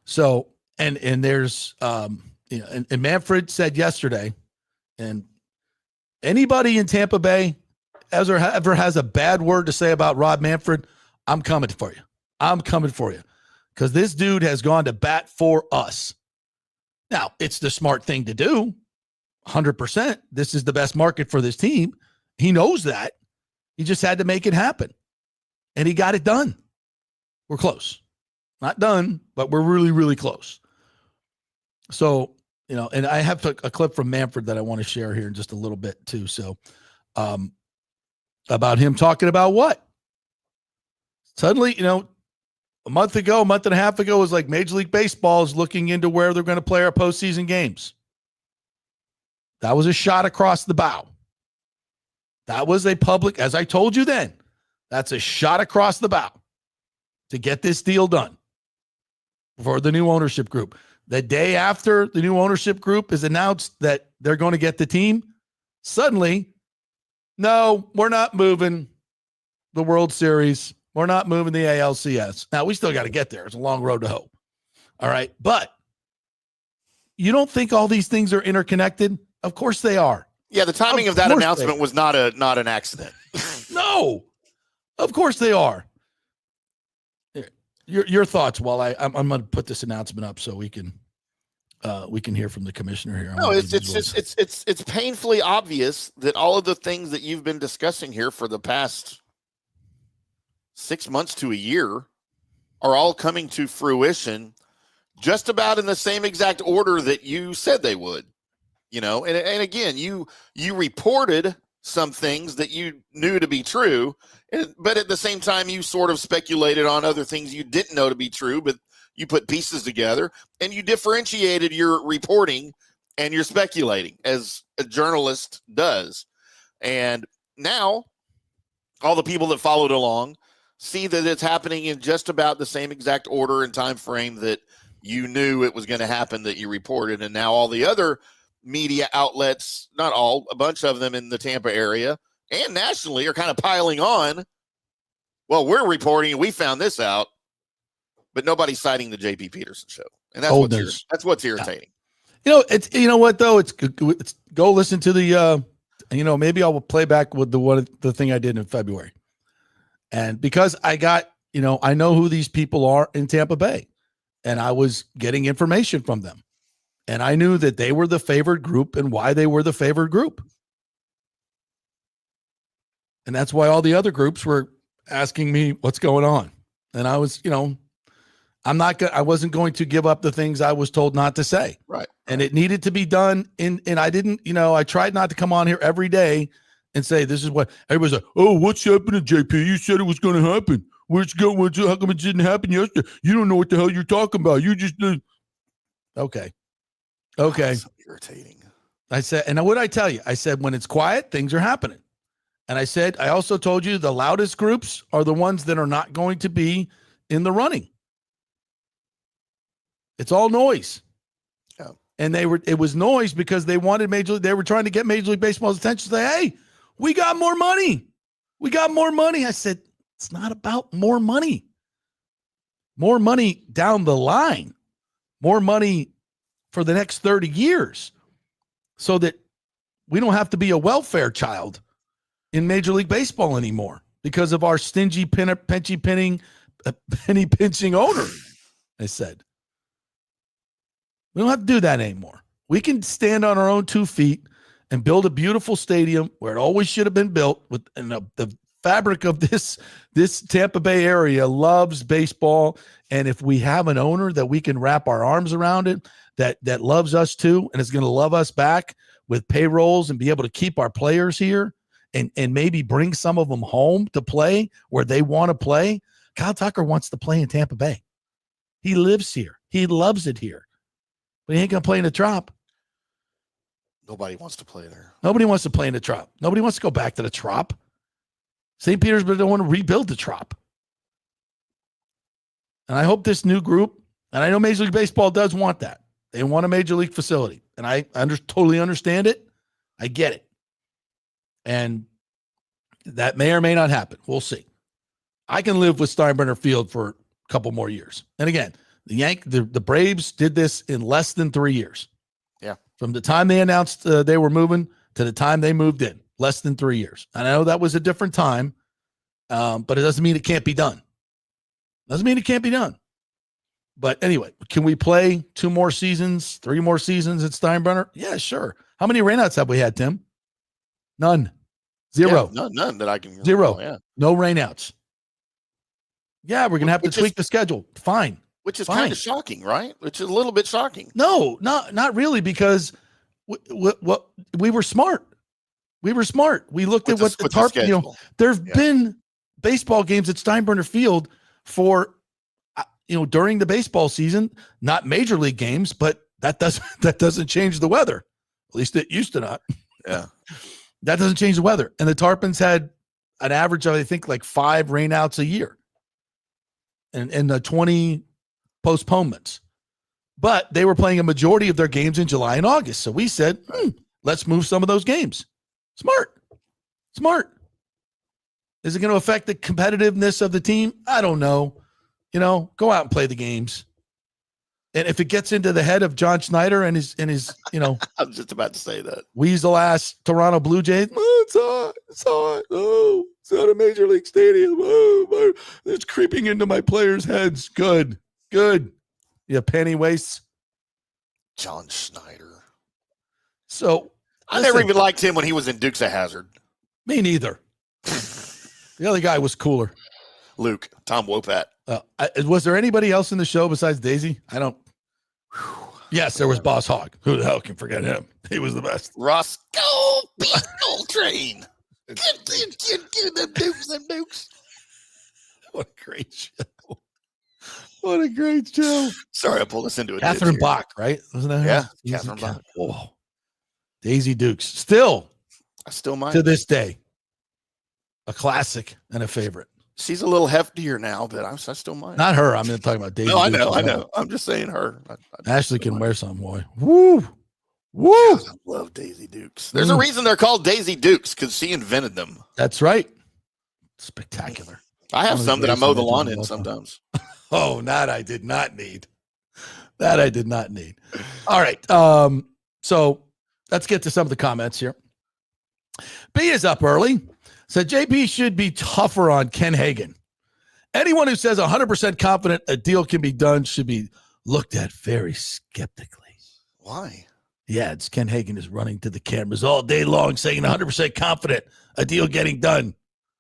So, and there's, and Manfred said yesterday, and anybody in Tampa Bay ever has a bad word to say about Rob Manfred, I'm coming for you. I'm coming for you. Because this dude has gone to bat for us. Now, it's the smart thing to do. 100%. This is the best market for this team. He knows that. He just had to make it happen. And he got it done. We're close. Not done, but we're really, really close. So, and I have a clip from Manfred that I want to share here in just a little bit too. So, about him talking about what? Suddenly, a month and a half ago, it was like Major League Baseball is looking into where they're going to play our postseason games. That was a shot across the bow. That was a public, as I told you then, that's a shot across the bow to get this deal done for the new ownership group. The day after the new ownership group is announced that they're going to get the team, suddenly, no, we're not moving the World Series. We're not moving the ALCS. Now, we still got to get there. It's a long road to hope. All right. But you don't think all these things are interconnected? Of course they are. Yeah, the timing of that announcement was not an accident. No, of course they are. Your thoughts while I'm going to put this announcement up so we can hear from the commissioner here. No, it's painfully obvious that all of the things that you've been discussing here for the past 6 months to a year are all coming to fruition just about in the same exact order that you said they would, and again, you reported some things that you knew to be true, but at the same time, you sort of speculated on other things you didn't know to be true, but you put pieces together and you differentiated your reporting and your speculating as a journalist does. And now all the people that followed along see that it's happening in just about the same exact order and time frame that you knew it was going to happen, that you reported. And now all the other media outlets, not all, a bunch of them in the Tampa area and nationally, are kind of piling on. Well, we're reporting and we found this out, but nobody's citing the JP Peterson Show. And that's what's irritating. It's, what though? It's go listen to the, maybe I will play back with the thing I did in February. And because I got, I know who these people are in Tampa Bay, and I was getting information from them, and I knew that they were the favored group and why they were the favored group. And that's why all the other groups were asking me what's going on. And I was, I wasn't going to give up the things I was told not to say. Right. And it needed to be done. And I didn't, I tried not to come on here every day and say, this is what everybody's like, oh, what's happening, JP? You said it was going to happen. Where's it going? How come it didn't happen yesterday? You don't know what the hell you're talking about. You just did. Okay. So irritating. I said, and what did I tell you? I said, when it's quiet, things are happening. And I said, I also told you the loudest groups are the ones that are not going to be in the running. It's all noise. Yeah. And it was noise because they wanted they were trying to get Major League Baseball's attention. Say, hey, we got more money. We got more money. I said, it's not about more money. More money down the line. More money for the next 30 years so that we don't have to be a welfare child in Major League Baseball anymore because of our stingy penny pinching owner. I said, we don't have to do that anymore. We can stand on our own 2 feet and build a beautiful stadium where it always should have been built with the fabric of this Tampa Bay area loves baseball. And if we have an owner that we can wrap our arms around it, that loves us too, and is going to love us back with payrolls and be able to keep our players here and maybe bring some of them home to play where they want to play. Kyle Tucker wants to play in Tampa Bay. He lives here. He loves it here. But he ain't going to play in the Trop. Nobody wants to play there. Nobody wants to play in the Trop. Nobody wants to go back to the Trop. St. Petersburg don't want to rebuild the Trop. And I hope this new group, and I know Major League Baseball does want that. They want a major league facility. And I totally understand it. I get it. And that may or may not happen. We'll see. I can live with Steinbrenner Field for a couple more years. And again, the Braves did this in less than 3 years. Yeah. From the time they announced they were moving to the time they moved in, less than 3 years. And I know that was a different time, but it doesn't mean it can't be done. Doesn't mean it can't be done. But anyway, can we play 2 more seasons, 3 more seasons at Steinbrenner? Yeah, sure. How many rainouts have we had, Tim? None. 0. Yeah, none that I can. 0. Yeah. No rainouts. Yeah, we're going to have to tweak the schedule. Fine. Which is kind of shocking, right? Which is a little bit shocking. No, not really, because we were smart. We were smart. We looked at what the tarp, there have been baseball games at Steinbrenner Field for, during the baseball season, not major league games, but that doesn't change the weather. At least it used to not. Yeah. That doesn't change the weather. And the Tarpons had an average of, I think, like 5 rainouts a year and the 20 postponements. But they were playing a majority of their games in July and August. So we said, let's move some of those games. Smart. Is it going to affect the competitiveness of the team? I don't know. Go out and play the games. And if it gets into the head of John Schneider and his I was just about to say that. Weasel ass Toronto Blue Jays, it's hot. Oh, it's not a major league stadium. Oh, it's creeping into my players' heads. Good. You penny wastes. John Schneider. So I never even liked him when he was in Dukes of Hazzard. Me neither. The other guy was cooler. Luke, Tom Wopat. Was there anybody else in the show besides Daisy? I don't. Yes, there was Boss Hogg. Who the hell can forget him? He was the best. Roscoe Coltrane. Give them Dukes. What a great show. What a great show. Sorry, I pulled us into it. Catherine Bach, right? Wasn't that her? Yeah, Catherine Bach. Oh. Daisy Dukes. Still, I still might. To this day, a classic and a favorite. She's a little heftier now, but I still might. Not her. I'm talking about Daisy. No, I Dukes. know. I'm just saying her. Ashley can wear some, boy. Woo. I love Daisy Dukes. There's a reason they're called Daisy Dukes, because she invented them. That's right. Spectacular. I have some that I mow the lawn in sometimes. Oh, that I did not need. All right. So let's get to some of the comments here. B is up early. Said JP should be tougher on Ken Hagan. Anyone who says 100% confident a deal can be done should be looked at very skeptically. Why? Yeah, it's Ken Hagan is running to the cameras all day long saying 100% confident a deal getting done.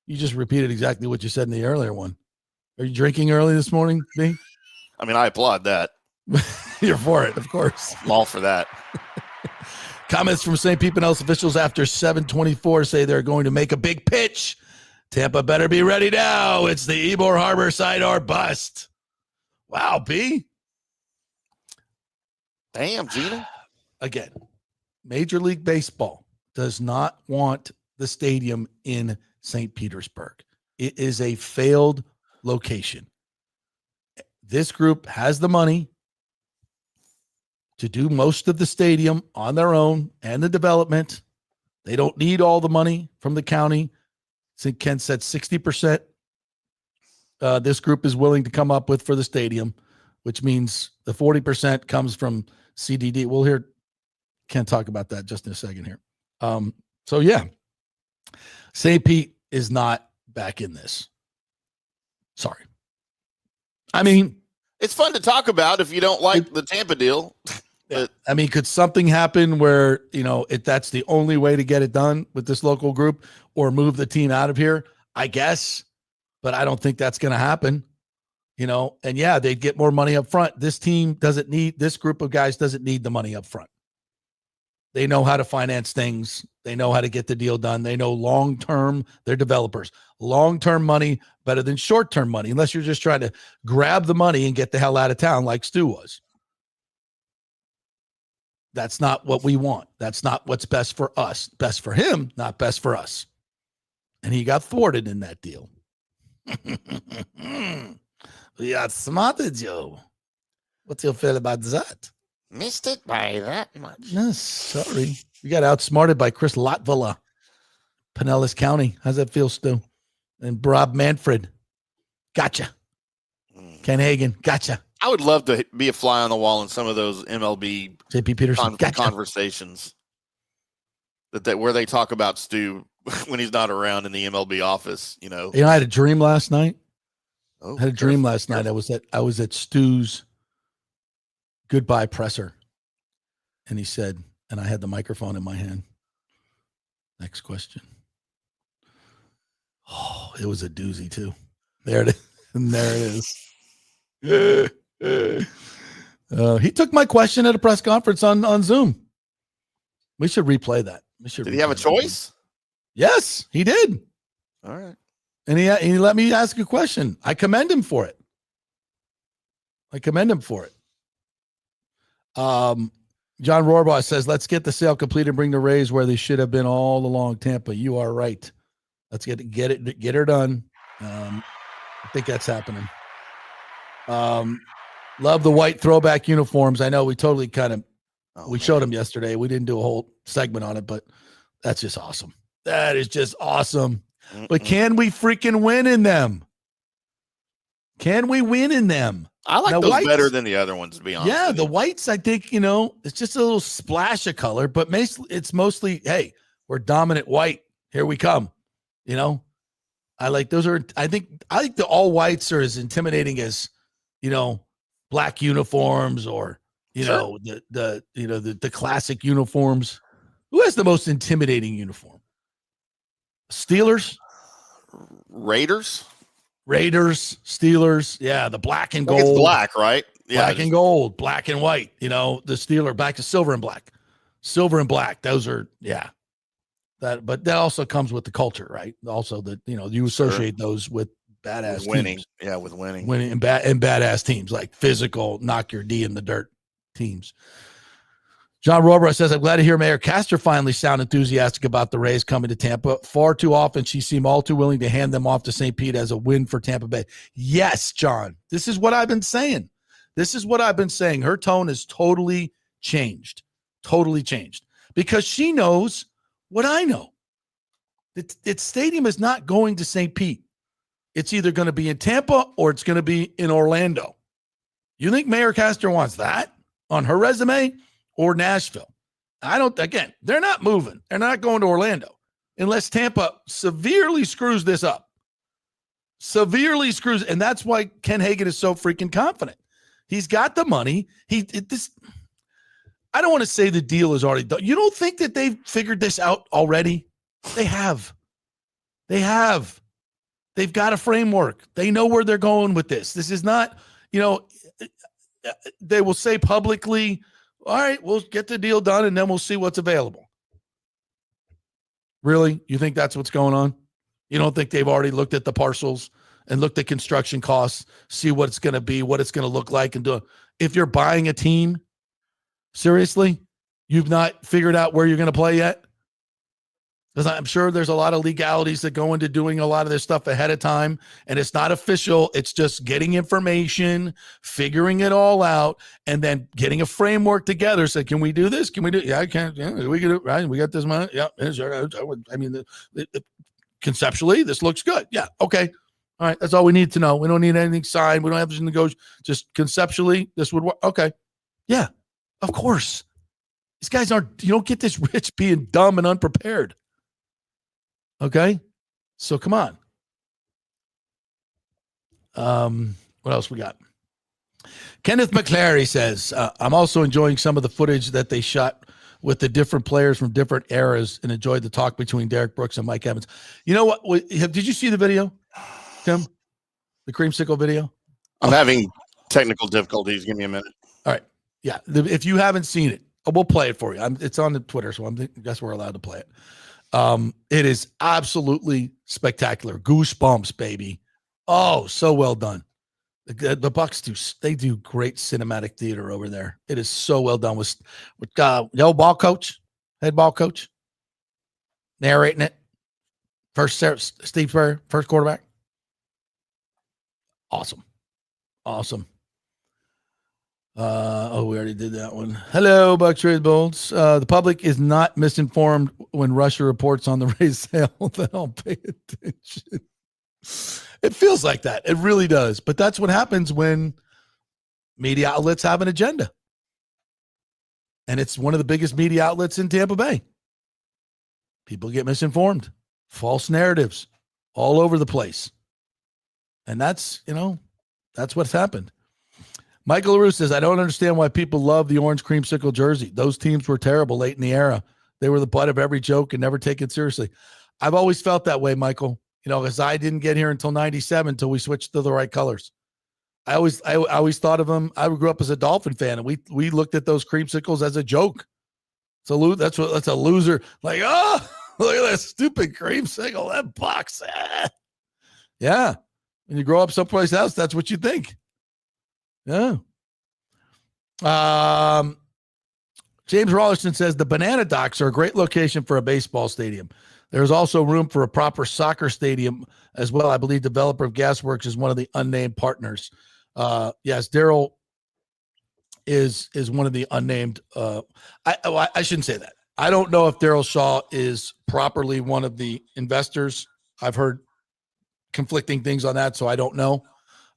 You just repeated exactly what you said in the earlier one. Are you drinking early this morning, B? I mean, I applaud that. You're for it, of course. I'm all for that. Comments from St. Pete and Else officials after 7:24 say they're going to make a big pitch. Tampa better be ready now. It's the Ybor Harbor side or bust. Wow, B. Damn, Gina. Again, Major League Baseball does not want the stadium in St. Petersburg. It is a failed location. This group has the money to do most of the stadium on their own and the development. They don't need all the money from the county. I think Ken said 60% this group is willing to come up with for the stadium, which means the 40% comes from CDD. We'll hear Ken talk about that just in a second here. So, yeah, St. Pete is not back in this. Sorry. I mean, it's fun to talk about if you don't like the Tampa deal. I mean, could something happen where, that's the only way to get it done with this local group or move the team out of here? I guess, but I don't think that's going to happen. And yeah, they'd get more money up front. This group of guys doesn't need the money up front. They know how to finance things. They know how to get the deal done. They know long-term, they're developers. Long-term money better than short-term money, unless you're just trying to grab the money and get the hell out of town like Stu was. That's not what we want. That's not what's best for us. Best for him, not best for us. And he got thwarted in that deal. We got smarted, Joe. What's your feel about that? Missed it by that much. Yes, sorry. You got outsmarted by Chris Latvala, Pinellas County. How's that feel, Stu? And Rob Manfred. Gotcha. Ken Hagen. Gotcha. I would love to be a fly on the wall in some of those MLB JP Peterson conversations that where they talk about Stu when he's not around in the MLB office. I had a dream last night. Oh, I had a dream last night. I was at Stu's goodbye presser, and he said, and I had the microphone in my hand. Next question. Oh, it was a doozy too. There it is. And there it is. He took my question at a press conference on Zoom. We should replay that. Did he have a choice? Yes, he did. All right. And he let me ask a question. I commend him for it. John Rohrbaugh says, let's get the sale complete and bring the Rays where they should have been all along. Tampa, you are right. Let's get her done. I think that's happening. Love the white throwback uniforms. I know we totally showed them yesterday. We didn't do a whole segment on it, but that's just awesome. That is just awesome. But can we freaking win in them? Can we win in them? I like those better than the other ones, to be honest. Yeah, the whites, I think, it's just a little splash of color, but it's mostly, hey, we're dominant white. Here we come. I like the all whites are as intimidating as, black uniforms or, Sure. the classic uniforms. Who has the most intimidating uniform? Steelers? Raiders, Steelers. Yeah, the black and gold. It's black, right? Yeah, black and gold, black and white. The Steeler back to silver and black. Those are, yeah. But that also comes with the culture, right? Also, you associate those with badass winning. Teams. Yeah, with winning and badass teams, like physical, knock your D in the dirt teams. John Rohrbaugh says, I'm glad to hear Mayor Castor finally sound enthusiastic about the Rays coming to Tampa. Far too often, she seemed all too willing to hand them off to St. Pete as a win for Tampa Bay. Yes, John, this is what I've been saying. Her tone has totally changed, because she knows what I know. Its stadium is not going to St. Pete. It's either going to be in Tampa or it's going to be in Orlando. You think Mayor Castor wants that on her resume? Or Nashville. They're not moving. They're not going to Orlando unless Tampa severely screws this up. And that's why Ken Hagen is so freaking confident. He's got the money. I don't want to say the deal is already done. You don't think that they've figured this out already? They have. They've got a framework. They know where they're going with this. This is not, they will say publicly, all right, we'll get the deal done and then we'll see what's available. Really? You think that's what's going on? You don't think they've already looked at the parcels and looked at construction costs, see what it's going to be, what it's going to look like, and do? If you're buying a team, seriously, you've not figured out where you're going to play yet? Because I'm sure there's a lot of legalities that go into doing a lot of this stuff ahead of time, and it's not official. It's just getting information, figuring it all out, and then getting a framework together. So, can we do this? Can we do? Yeah, I can. Yeah, we can do it. Right? We got this money. Yeah, conceptually, this looks good. Yeah, okay. All right, that's all we need to know. We don't need anything signed. We don't have to negotiate. Just conceptually, this would work. Okay. Yeah, of course. These guys aren't. You don't get this rich being dumb and unprepared. Okay, so come on. What else we got? Kenneth McClary says, I'm also enjoying some of the footage that they shot with the different players from different eras and enjoyed the talk between Derek Brooks and Mike Evans. You know what? Did you see the video, Tim? The Creamsicle video? I'm having technical difficulties. Give me a minute. All right. Yeah. If you haven't seen it, we'll play it for you. It's on the Twitter, so I guess we're allowed to play it. It is absolutely spectacular. Goosebumps, baby. Oh, so well done. The Bucs do great cinematic theater over there. It is so well done with the old ball coach, head ball coach, narrating it. First, Steve Spurrier, first quarterback. Awesome. We already did that one. Hello, Bucs Trade Bolts. The public is not misinformed when Russia reports on the Rays sale. Then I'll pay attention. It feels like that. It really does. But that's what happens when media outlets have an agenda. And it's one of the biggest media outlets in Tampa Bay. People get misinformed. False narratives all over the place. And that's what's happened. Michael LaRue says, I don't understand why people love the orange creamsicle jersey. Those teams were terrible late in the era. They were the butt of every joke and never taken seriously. I've always felt that way, Michael. Because I didn't get here until 97 until we switched to the right colors. I always thought of them. I grew up as a Dolphin fan, and we looked at those creamsicles as a joke. That's a loser. Like, oh, look at that stupid creamsicle, that box. Yeah. When you grow up someplace else, that's what you think. Yeah. James Rollerson says the Banana Docks are a great location for a baseball stadium. There's also room for a proper soccer stadium as well. I believe developer of Gasworks is one of the unnamed partners. Yes, Daryl is one of the unnamed. I shouldn't say that. I don't know if Daryl Shaw is properly one of the investors. I've heard conflicting things on that, so I don't know.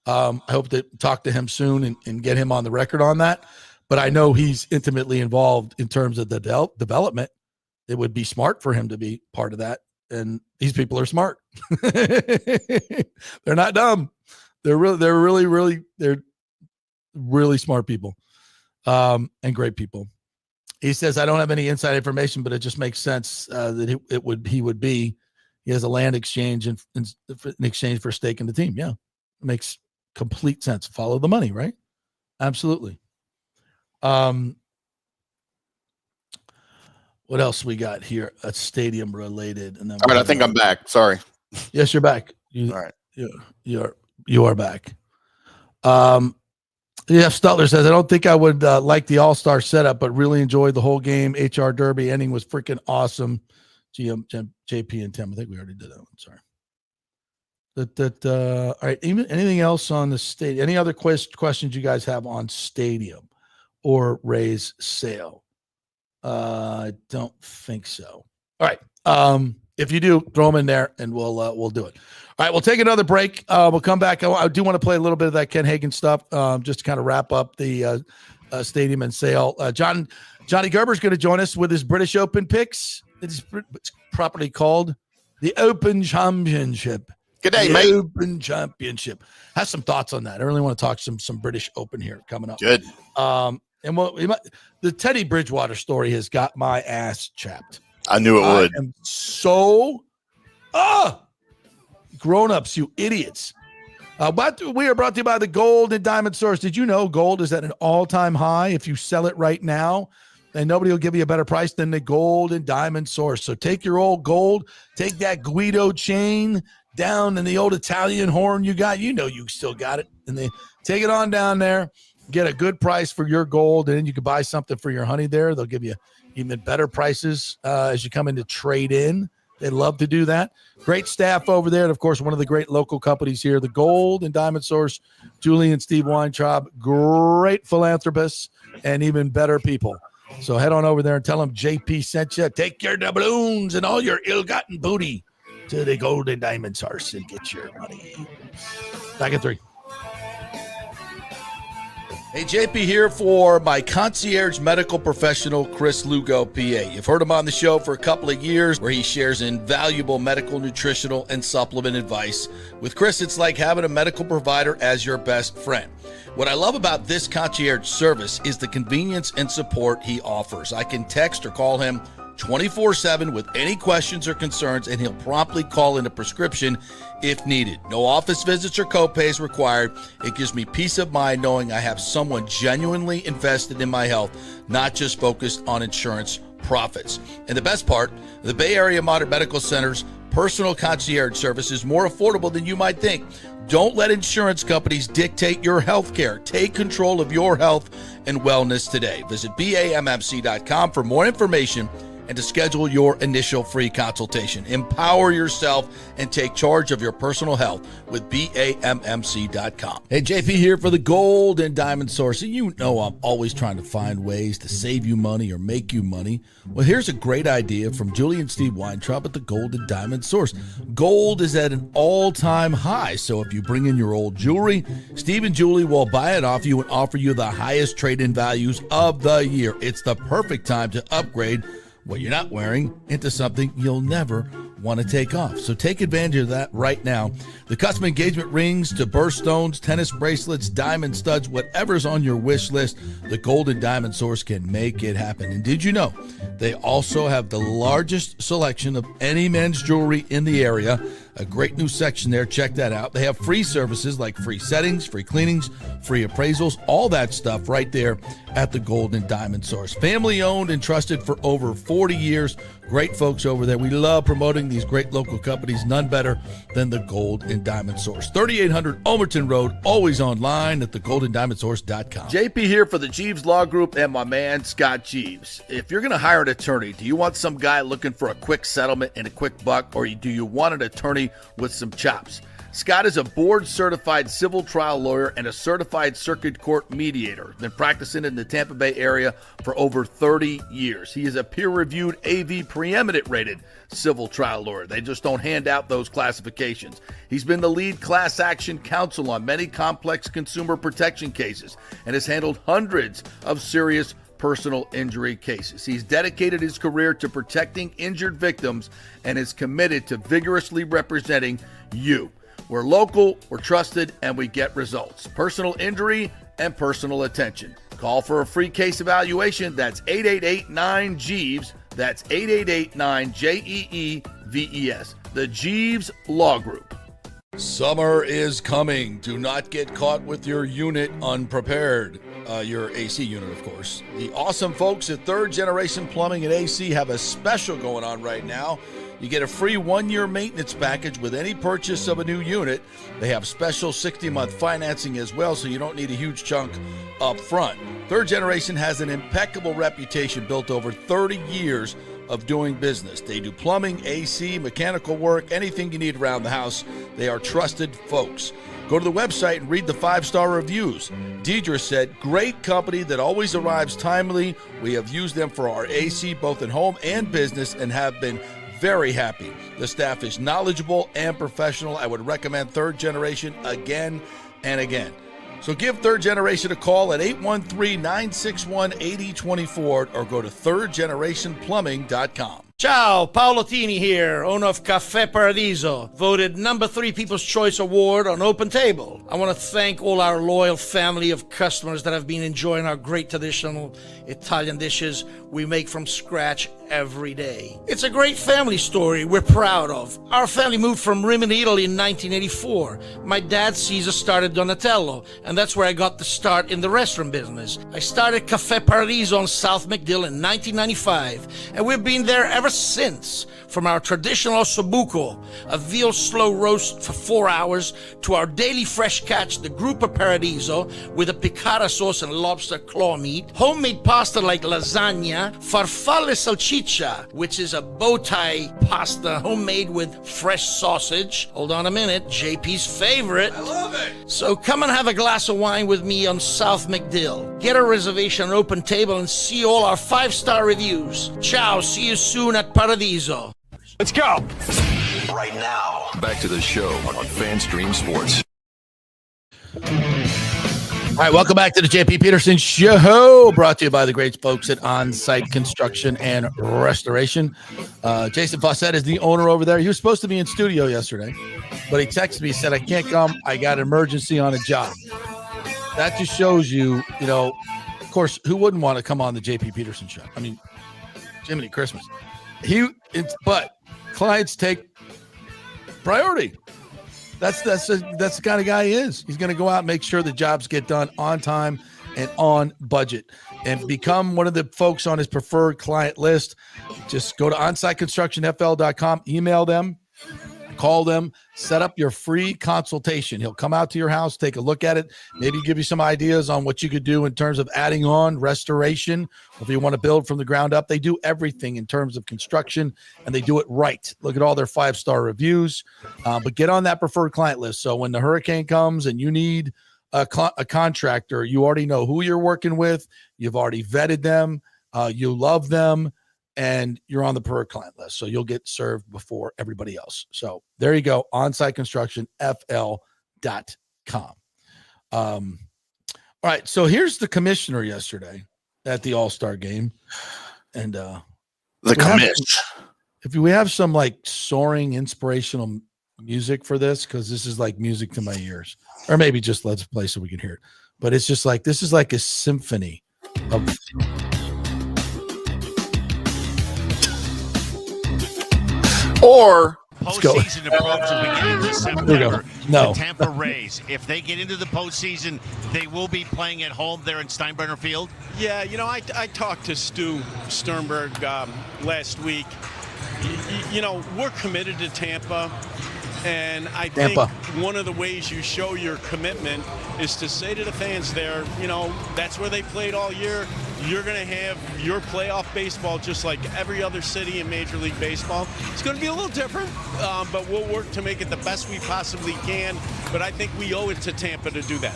I hope to talk to him soon and get him on the record on that. But I know he's intimately involved in terms of the development. It would be smart for him to be part of that. And these people are smart. They're not dumb. They're really smart people and great people. He says, I don't have any inside information, but it just makes sense that he has a land exchange in exchange for stake in the team. Yeah. It makes complete sense. Follow the money, right? Absolutely. What else we got here? A stadium related. And then all right, I think I'm back. Sorry. Yes, you're back. All right. You are back. Stutler says, I don't think I would like the all-star setup, but really enjoyed the whole game. HR Derby ending was freaking awesome. JP and Tim. I think we already did that one. Sorry. All right. Anything else on the stadium? Any other questions you guys have on stadium or Ray's sale? I don't think so. All right. If you do, throw them in there and we'll do it. All right. We'll take another break. We'll come back. I do want to play a little bit of that Ken Hagen stuff just to kind of wrap up the stadium and sale. Johnny Gerber's going to join us with his British Open picks. It's properly called the Open Championship. Good day, the mate. Open Championship. Have some thoughts on that. I really want to talk some British Open here coming up. Good. And the Teddy Bridgewater story has got my ass chapped. I knew it would. I am so grown-ups, you idiots. But we are brought to you by the Gold and Diamond Source. Did you know gold is at an all-time high? If you sell it right now, and nobody will give you a better price than the Gold and Diamond Source. So take your old gold, take that Guido chain down and the old Italian horn you got. You know you still got it. And they take it on down there. Get a good price for your gold, and then you can buy something for your honey there. They'll give you even better prices as you come in to trade in. They love to do that. Great staff over there. And, of course, one of the great local companies here, the Gold and Diamond Source, Julie and Steve Weintraub, great philanthropists and even better people. So head on over there and tell them JP sent you. Take your doubloons and all your ill-gotten booty to the Gold and Diamond Source and get your money. Back at 3. Hey, JP here for my concierge medical professional, Chris Lugo, PA. You've heard him on the show for a couple of years where he shares invaluable medical, nutritional, and supplement advice. With Chris, it's like having a medical provider as your best friend. What I love about this concierge service is the convenience and support he offers. I can text or call him 24/7 with any questions or concerns, and he'll promptly call in a prescription if needed. No office visits or copays required. It gives me peace of mind knowing I have someone genuinely invested in my health, not just focused on insurance profits. And the best part, the Bay Area Modern Medical Center's personal concierge service is more affordable than you might think. Don't let insurance companies dictate your health care. Take control of your health and wellness today. Visit BAMMC.com for more information and to schedule your initial free consultation. Empower yourself and take charge of your personal health with BAMMC.com. Hey, JP here for the Gold and Diamond Source. And you know I'm always trying to find ways to save you money or make you money. Well, here's a great idea from Julie and Steve Weintraub at the Gold and Diamond Source. Gold is at an all-time high, so if you bring in your old jewelry, Steve and Julie will buy it off you and offer you the highest trade-in values of the year. It's the perfect time to upgrade what you're not wearing into something you'll never want to take off. So take advantage of that right now. The custom engagement rings to birthstones, tennis bracelets, diamond studs, whatever's on your wish list, the Gold and Diamond Source can make it happen. And did you know they also have the largest selection of any men's jewelry in the area? A great new section there. Check that out. They have free services like free settings, free cleanings, free appraisals, all that stuff right there at the Gold and Diamond Source. Family owned and trusted for over 40 years. Great folks over there. We love promoting these great local companies. None better than the Gold and Diamond Source. 3800 Almerton Road, always online at thegoldendiamondsource.com. JP here for the Jeeves Law Group and my man Scott Jeeves. If you're going to hire an attorney, do you want some guy looking for a quick settlement and a quick buck, or do you want an attorney with some chops? Scott is a board-certified civil trial lawyer and a certified circuit court mediator. Been practicing in the Tampa Bay area for over 30 years. He is a peer-reviewed AV preeminent rated civil trial lawyer. They just don't hand out those classifications. He's been the lead class action counsel on many complex consumer protection cases and has handled hundreds of serious personal injury cases. He's dedicated his career to protecting injured victims and is committed to vigorously representing you. We're local, we're trusted, and we get results. Personal injury and personal attention. Call for a free case evaluation. That's 888-9-JEEVES. That's 888-9-JEEVES. The Jeeves Law Group. Summer is coming. Do not get caught with your unit unprepared. Your AC unit, of course. The awesome folks at Third Generation Plumbing and AC have a special going on right now. You get a free 1-year maintenance package with any purchase of a new unit. They have special 60-month financing as well, so you don't need a huge chunk up front. Third Generation has an impeccable reputation built over 30 years of doing business. They do plumbing, AC, mechanical work, anything you need around the house. They are trusted folks. Go to the website and read the 5-star reviews. Deidre said, great company that always arrives timely. We have used them for our AC both in home and business and have been very happy. The staff is knowledgeable and professional. I would recommend Third Generation again and again. So give Third Generation a call at 813-961-8024 or go to thirdgenerationplumbing.com. Ciao, Paolo Tini here, owner of Caffè Paradiso, voted number 3 People's Choice Award on Open Table. I want to thank all our loyal family of customers that have been enjoying our great traditional Italian dishes we make from scratch every day. It's a great family story we're proud of. Our family moved from Rimini, Italy in 1984. My dad, Caesar, started Donatello, and that's where I got the start in the restaurant business. I started Caffè Paradiso on South McDill in 1995, and we've been there ever since. From our traditional ossobuco, a veal slow roast for 4 hours, to our daily fresh catch, the Gruppo Paradiso, with a piccata sauce and lobster claw meat, homemade pasta like lasagna, farfalle salchicha, which is a bow tie pasta homemade with fresh sausage. Hold on a minute, JP's favorite. I love it. So come and have a glass of wine with me on South McDill. Get a reservation on Open Table and see all our 5-star reviews. Ciao, see you soon at Paradiso. Let's go. Right now. Back to the show on FanStream Sports. All right, welcome back to the JP Peterson Show, brought to you by the great folks at On-Site Construction and Restoration. Jason Fawcett is the owner over there. He was supposed to be in studio yesterday, but he texted me, he said, I can't come. I got an emergency on a job. That just shows you, of course, who wouldn't want to come on the JP Peterson Show? I mean, Jiminy Christmas. But clients take priority. That's the kind of guy he is. He's going to go out and make sure the jobs get done on time and on budget, and become one of the folks on his preferred client list. Just go to onsiteconstructionfl.com, email them, call them, set up your free consultation. He'll come out to your house, take a look at it, maybe give you some ideas on what you could do in terms of adding on restoration, or if you want to build from the ground up. They do everything in terms of construction, and they do it right. Look at all their 5-star reviews, but get on that preferred client list. So when the hurricane comes and you need a contractor, you already know who you're working with. You've already vetted them. You love them, and you're on the preferred client list. So you'll get served before everybody else. So there you go. OnSiteConstructionFL.com. All right. So here's the commissioner yesterday at the All-Star game. And the commish. If we have some like soaring inspirational music for this, because this is like music to my ears, or maybe just let's play so we can hear it. But it's just like, this is like a symphony of or postseason approaches. We get into September. No. The Tampa Rays, if they get into the postseason, they will be playing at home there in Steinbrenner Field. Yeah, I talked to Stu Sternberg last week. We're committed to Tampa. And I think one of the ways you show your commitment is to say to the fans there, that's where they played all year. You're going to have your playoff baseball just like every other city in Major League Baseball. It's going to be a little different, but we'll work to make it the best we possibly can. But I think we owe it to Tampa to do that.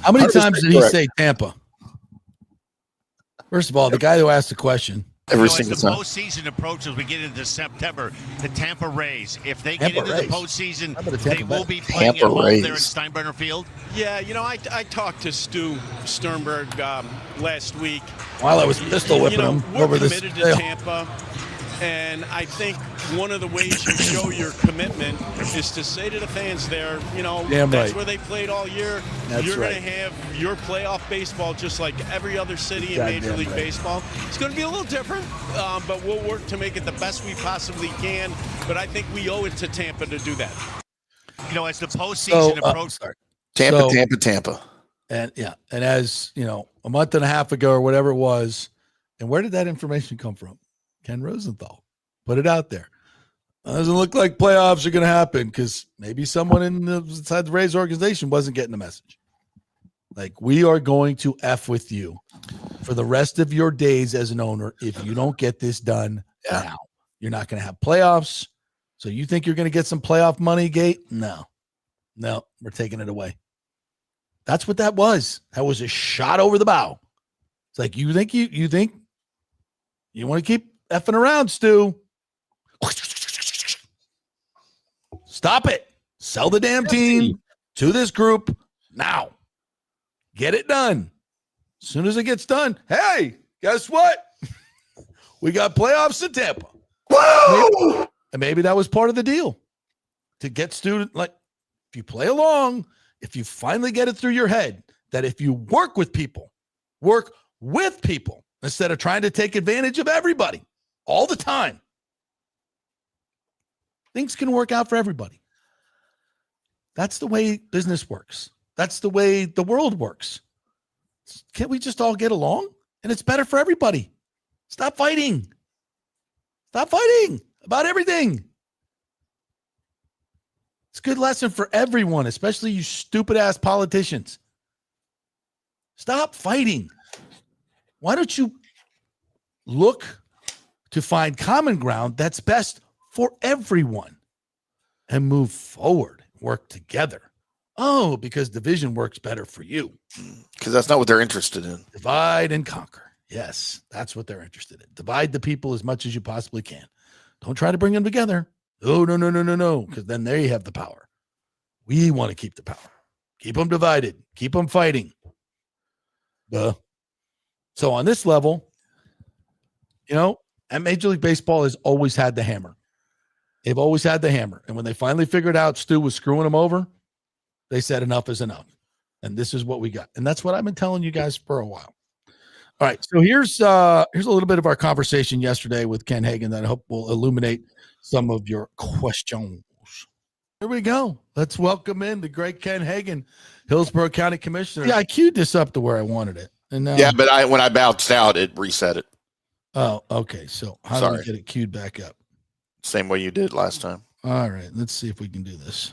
How many times did he say Tampa? First of all, the guy who asked the question. Every as single the time. postseason approaches, we get into September. The Tampa Rays, if they get into the postseason, they will be playing at home there in Steinbrenner Field. Yeah, I talked to Stu Sternberg last week. While I was pistol whipping him over this. We're committed to Tampa. And I think one of the ways you show your commitment is to say to the fans there, that's where they played all year. You're going to have your playoff baseball just like every other city in Major League Baseball. It's going to be a little different, but we'll work to make it the best we possibly can. But I think we owe it to Tampa to do that. As the postseason approaches. Tampa. And and as a month and a half ago or whatever it was, and where did that information come from? Ken Rosenthal put it out there. Doesn't look like playoffs are going to happen because maybe someone inside the Rays organization wasn't getting the message. Like, we are going to F with you for the rest of your days as an owner if you don't get this done now. You're not going to have playoffs. So you think you're going to get some playoff money, Gate? No, we're taking it away. That's what that was. That was a shot over the bow. It's like, you think you want to keep effing around, Stu. Stop it. Sell the damn team to this group now. Get it done. As soon as it gets done, hey, guess what? We got playoffs in Tampa. Whoa! Maybe that was part of the deal. To get student, like, if you play along, if you finally get it through your head that if you work with people, instead of trying to take advantage of everybody all the time, things can work out for everybody. That's the way business works. That's the way the world works. Can't we just all get along? And it's better for everybody. Stop fighting. Stop fighting about everything. It's a good lesson for everyone, especially you stupid ass politicians. Stop fighting. Why don't you look to find common ground that's best for everyone and move forward, work together? Oh, because division works better for you. Because that's not what they're interested in. Divide and conquer. Yes, that's what they're interested in. Divide the people as much as you possibly can. Don't try to bring them together. Oh, no, because then there you have the power. We want to keep the power. Keep them divided. Keep them fighting. So on this level, and Major League Baseball has always had the hammer. They've always had the hammer. And when they finally figured out Stu was screwing them over, they said enough is enough. And this is what we got. And that's what I've been telling you guys for a while. All right. So here's a little bit of our conversation yesterday with Ken Hagan that I hope will illuminate some of your questions. Here we go. Let's welcome in the great Ken Hagan, Hillsborough County Commissioner. Yeah, I queued this up to where I wanted it. And now, yeah, but when I bounced out, it reset it. Oh, okay. So how do we get it queued back up? Same way you did last time. All right. Let's see if we can do this.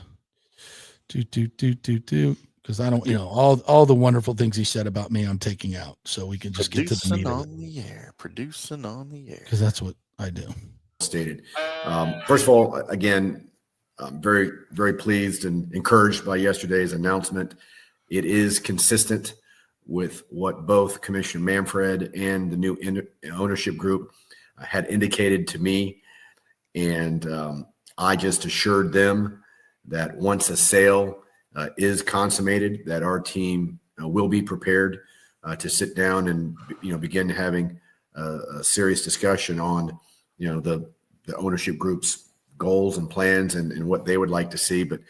Because I don't, all the wonderful things he said about me, I'm taking out. So we can just get to the meat of it. Producing on the air. Because that's what I do. Stated. First of all, again, I'm very, very pleased and encouraged by yesterday's announcement. It is consistent with what both Commissioner Manfred and the new ownership group had indicated to me. And I just assured them that once a sale is consummated, that our team will be prepared to sit down and, begin having a serious discussion on, the ownership group's goals and plans and what they would like to see. But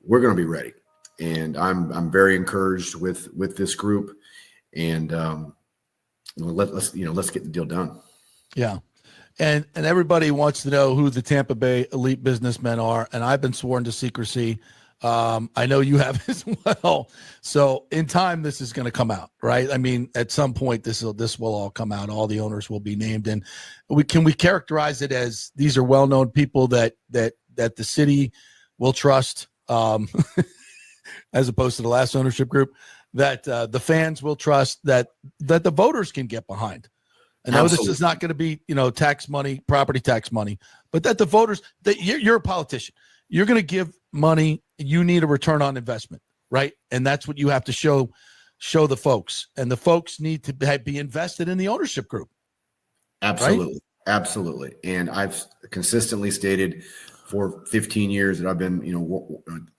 we're going to be ready. And I'm very encouraged with this group. And let's get the deal done. Yeah. And everybody wants to know who the Tampa Bay elite businessmen are. And I've been sworn to secrecy. I know you have as well. So in time, this is going to come out, right? I mean, at some point, this will all come out. All the owners will be named, and we characterize it as these are well-known people that the city will trust, as opposed to the last ownership group, that the fans will trust, that the voters can get behind. I know Absolutely. This is not going to be, tax money, property tax money, but that the voters, that you're a politician, you're going to give money, you need a return on investment, right? And that's what you have to show the folks, and the folks need to be invested in the ownership group. Absolutely. Right? Absolutely. And I've consistently stated for 15 years that I've been,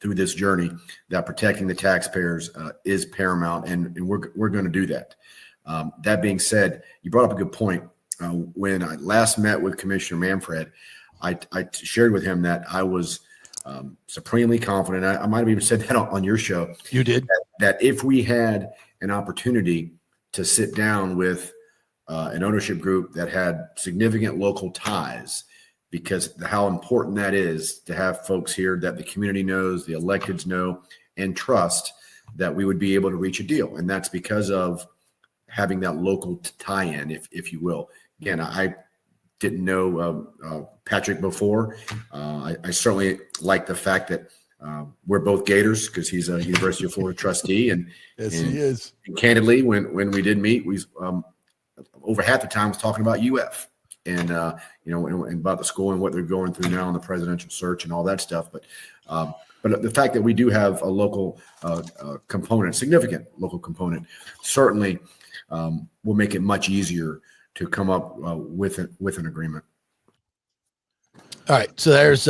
through this journey, that protecting the taxpayers is paramount, and we're going to do that. That being said, you brought up a good point. When I last met with Commissioner Manfred, I shared with him that I was supremely confident. I might have even said that on your show. You did. That if we had an opportunity to sit down with an ownership group that had significant local ties, because how important that is to have folks here that the community knows, the electeds know, and trust, that we would be able to reach a deal. And that's because of having that local tie-in, if you will. Again, I didn't know Patrick before. I certainly like the fact that we're both Gators, because he's a University of Florida trustee. And yes, he is. And candidly, when we did meet, we over half the time was talking about UF and and about the school and what they're going through now in the presidential search and all that stuff. But the fact that we do have a local component, significant local component, certainly will make it much easier to come up with an agreement. All right. So there's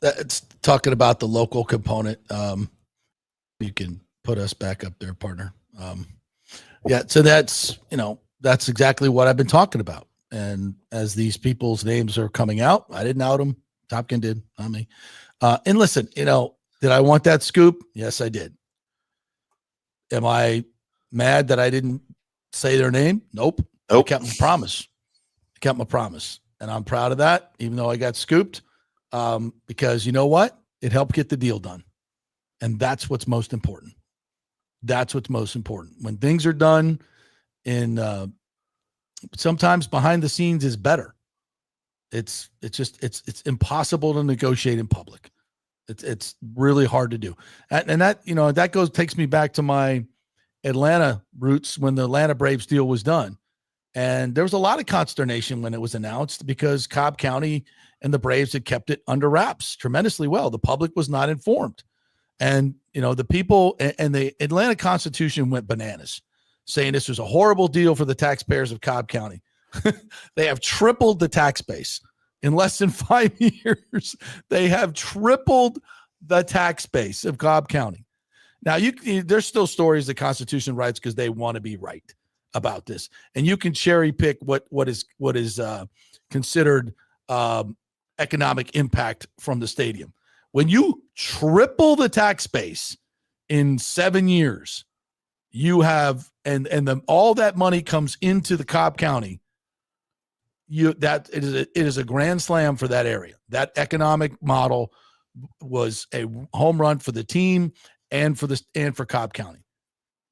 it's talking about the local component. You can put us back up there, partner. Yeah. So that's exactly what I've been talking about. And as these people's names are coming out, I didn't out them. Topkin did, not me. And listen, did I want that scoop? Yes, I did. Am I mad that I didn't say their name? Nope. I kept my promise. And I'm proud of that, even though I got scooped, because you know what? It helped get the deal done. And that's what's most important. When things are done in sometimes behind the scenes is better. It's impossible to negotiate in public. It's really hard to do. And that, that takes me back to my Atlanta roots when the Atlanta Braves deal was done. And there was a lot of consternation when it was announced, because Cobb County and the Braves had kept it under wraps tremendously well. The public was not informed. And, the people and the Atlanta Constitution went bananas, saying this was a horrible deal for the taxpayers of Cobb County. They have tripled the tax base in less than 5 years. They have tripled the tax base of Cobb County. Now, there's still stories the Constitution writes because they want to be right about this, and you can cherry pick what is considered economic impact from the stadium. When you triple the tax base in 7 years, you have all that money comes into the Cobb County. It is a grand slam for that area. That economic model was a home run for the team and for Cobb County.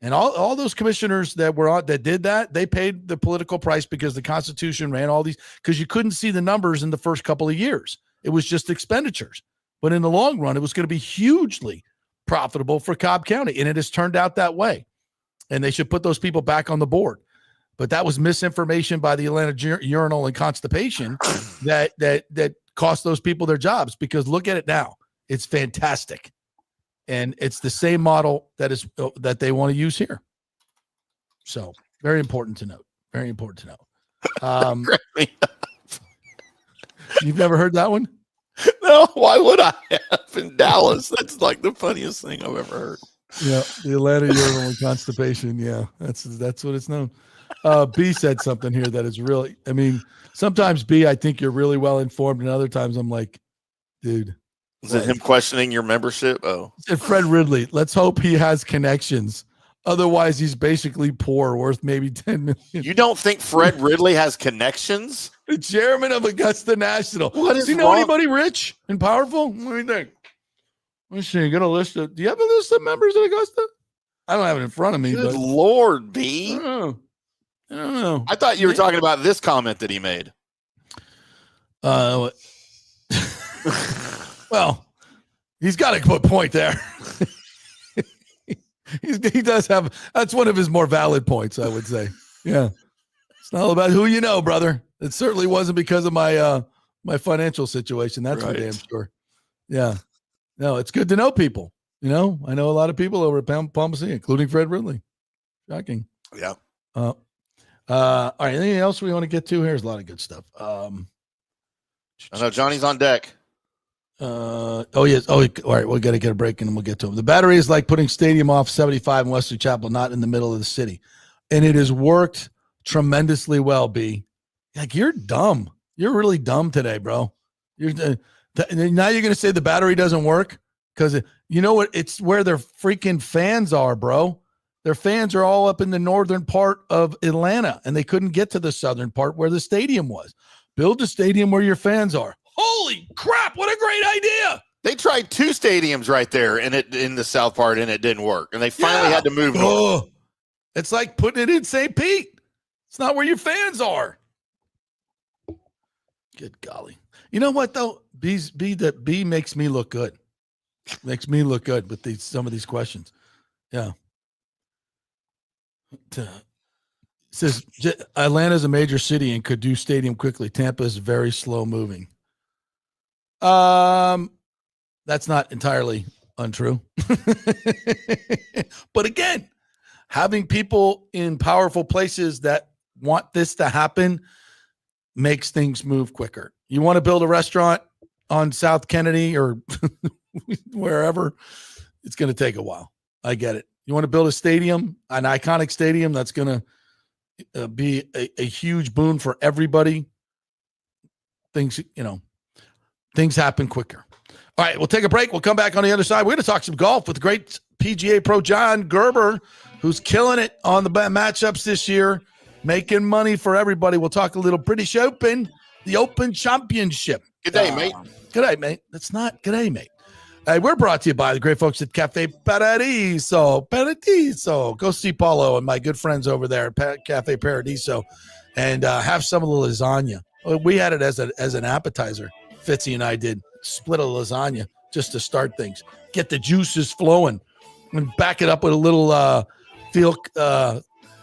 And all those commissioners that did that, they paid the political price because the Constitution ran all these, because you couldn't see the numbers in the first couple of years. It was just expenditures. But in the long run, it was going to be hugely profitable for Cobb County. And it has turned out that way. And they should put those people back on the board. But that was misinformation by the Atlanta Journal and Constipation that cost those people their jobs, because look at it now. It's fantastic. And it's the same model that they want to use here. So very important to note. Very important to know. You've never heard that one? No, why would I have in Dallas? That's like the funniest thing I've ever heard. Yeah, the Atlanta Journal and Constipation. Yeah, that's what it's known. B said something here that is really, I mean, sometimes B, I think you're really well informed, and other times I'm like, dude. Is it him questioning your membership? Oh. And Fred Ridley, let's hope he has connections. Otherwise, he's basically poor, worth maybe $10 million. You don't think Fred Ridley has connections? The chairman of Augusta National. Does he know anybody rich and powerful? What do you think? Let's see. Get a list of. Do you have a list of members at Augusta? I don't have it in front of me. Good Lord, B. I don't know. I thought you were talking about this comment that he made. Well, he's got a good point there. He does have. That's one of his more valid points, I would say. Yeah, it's not all about who you know, brother. It certainly wasn't because of my my financial situation. That's for damn sure. Yeah, no, it's good to know people. You know, I know a lot of people over at Palm City, including Fred Ridley. Shocking. Yeah. All right. Anything else we want to get to? Here's a lot of good stuff. I know Johnny's on deck. Yes. All right. We got to get a break and we'll get to him. The battery is like putting Stadium off 75 in Wesley Chapel, not in the middle of the city. And it has worked tremendously well, B. Like, you're dumb. You're really dumb today, bro. Now you're going to say the battery doesn't work? Because you know what? It's where their freaking fans are, bro. Their fans are all up in the northern part of Atlanta, and they couldn't get to the southern part where the stadium was. Build the stadium where your fans are. Holy crap, what a great idea. They tried 2 stadiums right there in the south part, and it didn't work. And they finally had to move north. It's like putting it in St. Pete. It's not where your fans are. Good golly. You know what, though? B makes me look good. Makes me look good with some of these questions. Yeah. It says Atlanta's a major city and could do stadium quickly. Tampa is very slow moving. That's not entirely untrue. But again, having people in powerful places that want this to happen makes things move quicker. You want to build a restaurant on South Kennedy or wherever, it's going to take a while. I get it. You want to build a stadium, an iconic stadium that's going to be a huge boon for everybody. Things happen quicker. All right, we'll take a break. We'll come back on the other side. We're going to talk some golf with the great PGA pro John Gerber, who's killing it on the matchups this year, making money for everybody. We'll talk a little British Open, the Open Championship. Good day, mate. Good day, mate. That's not good day, mate. We're brought to you by the great folks at Cafe Paradiso. Go see Paulo and my good friends over there at Cafe Paradiso and have some of the lasagna. We had it as an appetizer. Fitzy and I did split a lasagna just to start things, get the juices flowing, and back it up with a little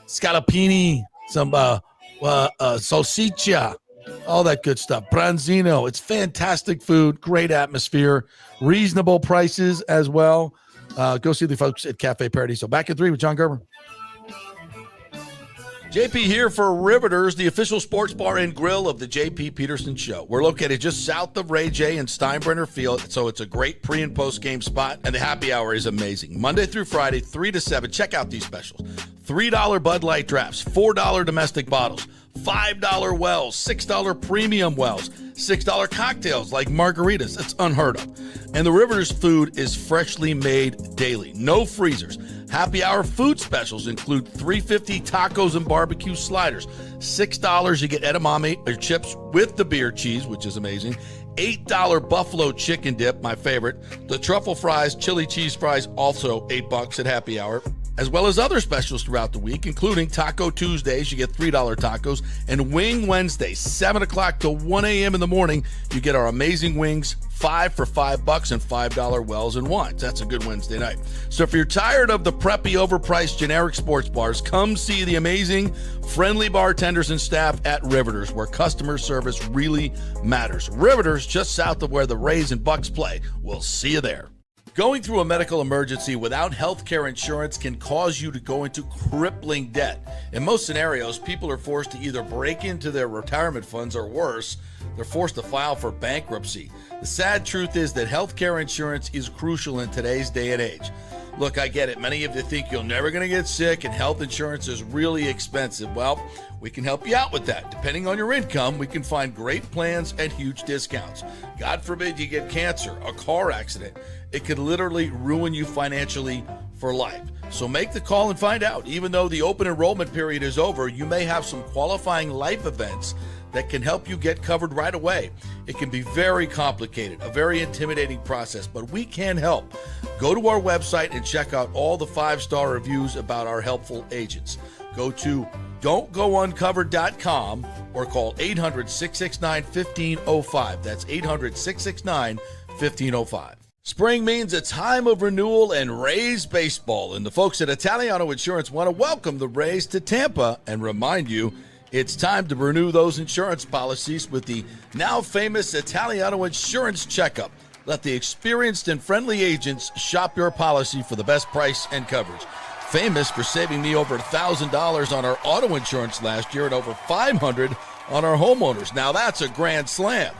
scallopini, some salsiccia, all that good stuff. Branzino. It's fantastic food, great atmosphere, reasonable prices as well. Go see the folks at Cafe Paradiso. Back at 3 with John Gerber. JP here for Riveters, the official sports bar and grill of the JP Peterson Show. We're located just south of Ray J and Steinbrenner Field, so it's a great pre- and post-game spot, and the happy hour is amazing. Monday through Friday, 3 to 7. Check out these specials. $3 Bud Light drafts, $4 domestic bottles, $5 wells, $6 premium wells, $6 cocktails like margaritas. That's unheard of. And the Riveters food is freshly made daily. No freezers. Happy hour food specials include $3.50 tacos and barbecue sliders. $6 you get edamame or chips with the beer cheese, which is amazing. $8 buffalo chicken dip, my favorite. The truffle fries, chili cheese fries, also $8 at happy hour. As well as other specials throughout the week, including Taco Tuesdays, you get $3 tacos, and Wing Wednesdays, 7 o'clock to 1 a.m. in the morning, you get our amazing wings, 5 for $5 and $5 wells and wines. That's a good Wednesday night. So if you're tired of the preppy, overpriced, generic sports bars, come see the amazing, friendly bartenders and staff at Riveters, where customer service really matters. Riveters, just south of where the Rays and Bucs play. We'll see you there. Going through a medical emergency without health care insurance can cause you to go into crippling debt. In most scenarios, people are forced to either break into their retirement funds or worse, they're forced to file for bankruptcy. The sad truth is that health care insurance is crucial in today's day and age. Look, I get it. Many of you think you're never going to get sick and health insurance is really expensive. Well, we can help you out with that. Depending on your income, we can find great plans and huge discounts. God forbid you get cancer, a car accident. It could literally ruin you financially for life. So make the call and find out. Even though the open enrollment period is over, you may have some qualifying life events that can help you get covered right away. It can be very complicated, a very intimidating process, but we can help. Go to our website and check out all the 5-star reviews about our helpful agents. Go to don'tgouncovered.com or call 800-669-1505. That's 800-669-1505. Spring means a time of renewal and Rays baseball, and the folks at Italiano Insurance want to welcome the Rays to Tampa and remind you it's time to renew those insurance policies with the now famous Italiano Insurance Checkup. Let the experienced and friendly agents shop your policy for the best price and coverage. Famous for saving me over $1,000 on our auto insurance last year and over $500 on our homeowners. Now that's a grand slam.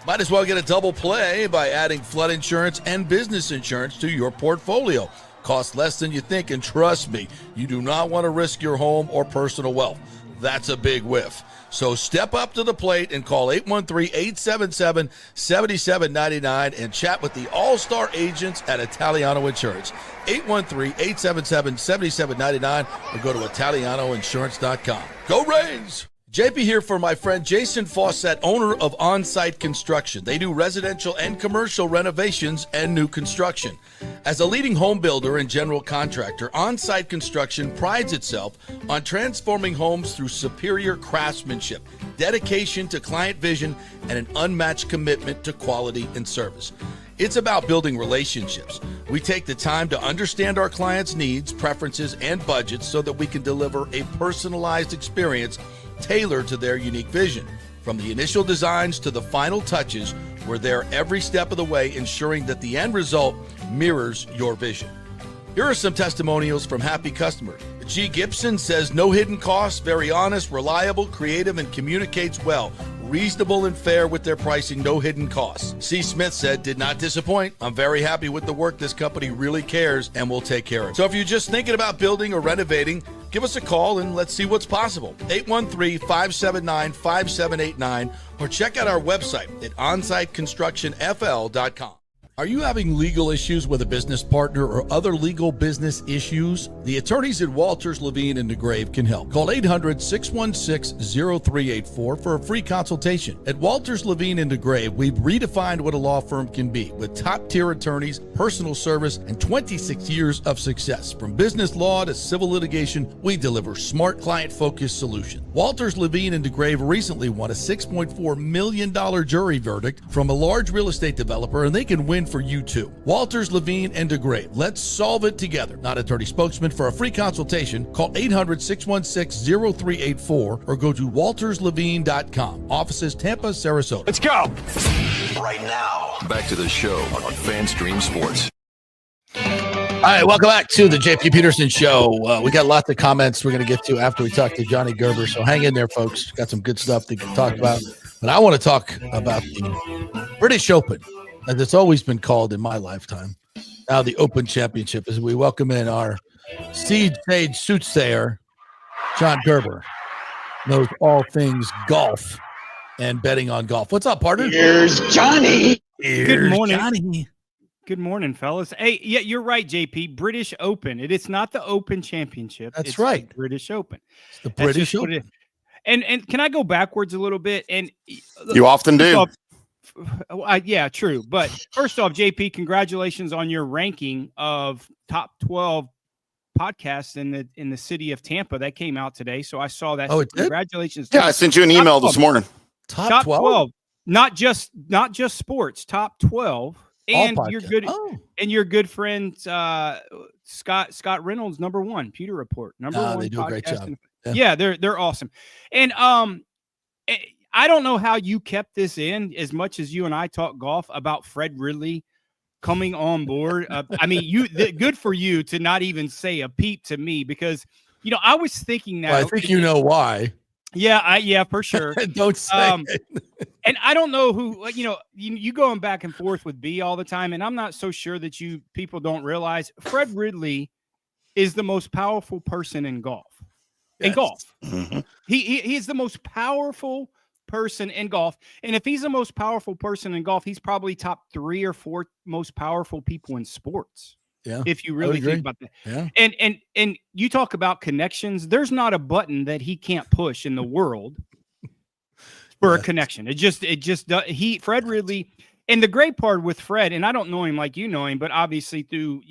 Might as well get a double play by adding flood insurance and business insurance to your portfolio. Costs less than you think, and trust me, you do not want to risk your home or personal wealth. That's a big whiff. So step up to the plate and call 813-877-7799 and chat with the all-star agents at Italiano Insurance. 813-877-7799 or go to ItalianoInsurance.com. Go Rays! JP here for my friend Jason Fawcett, owner of On-Site Construction. They do residential and commercial renovations and new construction. As a leading home builder and general contractor, On-Site Construction prides itself on transforming homes through superior craftsmanship, dedication to client vision, and an unmatched commitment to quality and service. It's about building relationships. We take the time to understand our clients' needs, preferences, and budgets so that we can deliver a personalized experience tailored to their unique vision. From the initial designs to the final touches, we're there every step of the way, ensuring that the end result mirrors your vision. Here are some testimonials from happy customers. G. Gibson says, no hidden costs, very honest, reliable, creative, and communicates well. Reasonable and fair with their pricing, no hidden costs. C. Smith said, did not disappoint. I'm very happy with the work. This company really cares and will take care of it. So if you're just thinking about building or renovating, give us a call and let's see what's possible. 813-579-5789 or check out our website at onsiteconstructionfl.com. Are you having legal issues with a business partner or other legal business issues? The attorneys at Walters, Levine, and DeGrave can help. Call 800-616-0384 for a free consultation. At Walters, Levine, and DeGrave, we've redefined what a law firm can be with top-tier attorneys, personal service, and 26 years of success. From business law to civil litigation, we deliver smart, client-focused solutions. Walters, Levine, and DeGrave recently won a $6.4 million jury verdict from a large real estate developer, and they can win for you too. Walters, Levine, and DeGrave. Let's solve it together. Not attorney spokesman. For a free consultation, call 800-616-0384 or go to walterslevine.com. Offices Tampa, Sarasota. Let's go! Right now, back to the show on FanStream Sports. All right, welcome back to the JP Peterson Show. We got lots of comments we're going to get to after we talk to Johnny Gerber, so hang in there, folks. Got some good stuff to talk about. But I want to talk about the British Open, as it's always been called in my lifetime. Now the Open Championship, as we welcome in our Seed Sage soothsayer, John Gerber. Knows all things golf and betting on golf. What's up, partner? Here's Johnny. Good morning. Johnny. Good morning, fellas. Hey, yeah, you're right, JP. British Open. It's not the Open Championship. That's right. The British Open. It's the British Open. And can I go backwards a little bit? And you often do. Yeah, true. But first off, JP, congratulations on your ranking of top 12 podcasts in the city of Tampa. That came out today, so I saw that. Oh, it did? Congratulations! Yeah, I sent you an email this morning. Top 12? Not just sports. Top 12. And your good friend Scott Reynolds, number one, Pewter Report, number one. They do a great job. Yeah, they're awesome. And I don't know how you kept this in as much as you and I talk golf about Fred Ridley coming on board. I mean, good for you to not even say a peep to me, because I was thinking that. Well, I think you know why. Yeah, for sure. Don't say it. And I don't know who, you going back and forth with B all the time, and I'm not so sure that people don't realize Fred Ridley is the most powerful person in golf. Yes. In golf, Mm-hmm. he is the most powerful person in golf, and if he's the most powerful person in golf, he's probably top 3 or 4 most powerful people in sports. Yeah, if you really think about that. Yeah. And you talk about connections. There's not a button that he can't push in the world for a connection. It just Fred Ridley. And the great part with Fred, and I don't know him like you know him, but obviously through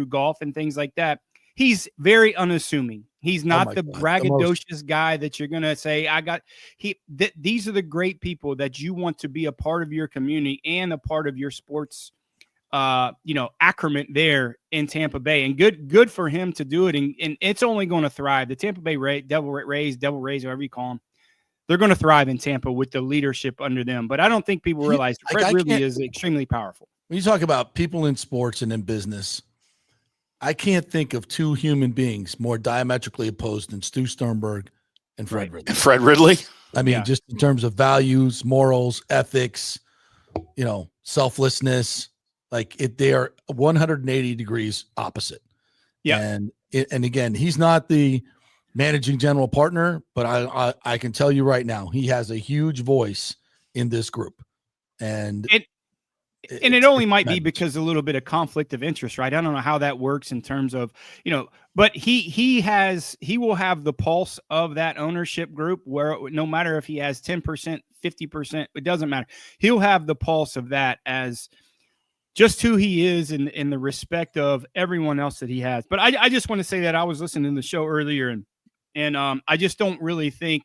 golf and things like that, he's very unassuming. He's not the braggadocious guy that you're gonna say, these are the great people that you want to be a part of your community and a part of your sports accrement there in Tampa Bay. And good for him to do it. And it's only going to thrive. The Tampa Bay Devil Rays, whatever you call them, they're going to thrive in Tampa with the leadership under them. But I don't think people realize Fred Ridley is extremely powerful. When you talk about people in sports and in business, I can't think of 2 human beings more diametrically opposed than Stu Sternberg and Fred Ridley. Fred Ridley? I mean, just in terms of values, morals, ethics, selflessness, they are 180 degrees opposite. Yeah. And again, he's not the managing general partner, but I can tell you right now, he has a huge voice in this group. And it only might be because a little bit of conflict of interest, right? I don't know how that works in terms of, but he will have the pulse of that ownership group where no matter if he has 10%, 50%, it doesn't matter. He'll have the pulse of that as just who he is in the respect of everyone else that he has. But I just want to say that I was listening to the show earlier and I just don't really think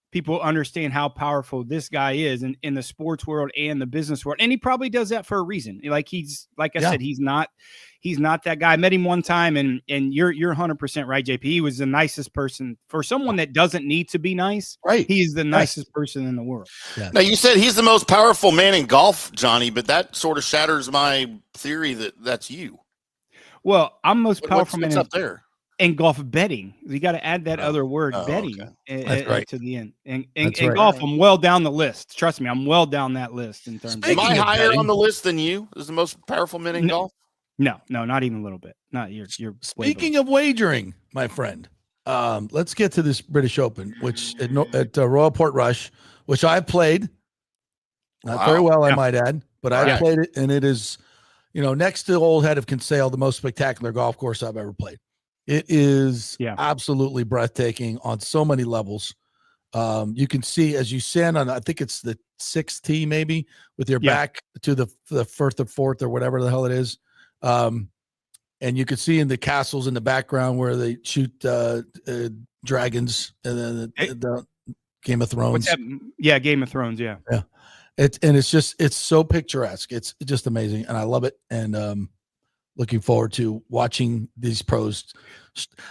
people understand how powerful this guy is in the sports world and the business world. And he probably does that for a reason. Like I said, he's not that guy. I met him one time and you're 100% right, JP. He was the nicest person for someone that doesn't need to be nice. Right. He's the nicest person in the world. Yeah. Now, you said he's the most powerful man in golf, Johnny, but that sort of shatters my theory that that's you. Well, I'm most powerful man up there. And golf betting. You got to add that other word, betting, to the end. And golf, I'm well down the list. Trust me, I'm well down that list in terms of. Am I higher on the list than you as the most powerful men in golf? No, not even a little bit. Not you're Speaking of wagering, my friend, let's get to this British Open, which at Royal Portrush, which I played. Not very well, I might add, but I played it, and it is, next to Old Head of Kinsale, the most spectacular golf course I've ever played. It is absolutely breathtaking on so many levels. You can see as you stand on, I think it's the 6th tee, maybe, with your back to the first or 4th or whatever the hell it is. And you can see in the castles in the background where they shoot dragons and then the Game of Thrones. Yeah, Game of Thrones. Yeah. Yeah. It's so picturesque. It's just amazing. And I love it. And looking forward to watching these pros.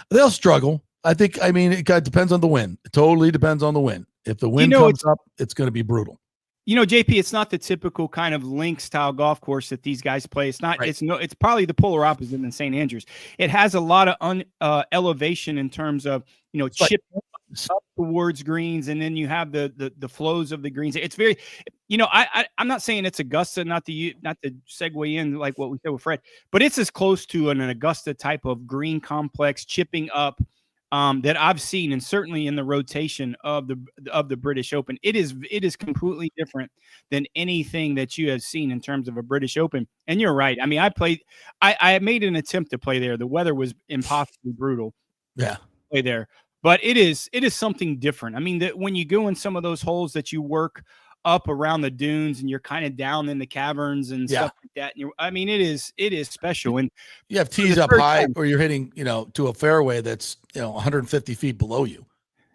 They'll struggle. It depends on the win. It totally depends on the win. If the win comes up, it's going to be brutal. JP, it's not the typical kind of link style golf course that these guys play. It's not. Right. It's probably the polar opposite than St. Andrews. It has a lot of elevation in terms of chip up towards greens, and then you have the flows of the greens. It's very, I'm not saying it's Augusta, not to segue in like what we said with Fred, but it's as close to an Augusta type of green complex chipping up that I've seen, and certainly in the rotation of the British Open. It is completely different than anything that you have seen in terms of a British Open. And you're right. I mean, I made an attempt to play there. The weather was impossibly brutal. Yeah, play there, but it is something different. I mean, when you go in some of those holes that you work up around the dunes and you're kind of down in the caverns and stuff like that. And it is special. And you have tees up high or you're hitting, to a fairway that's, 150 feet below you.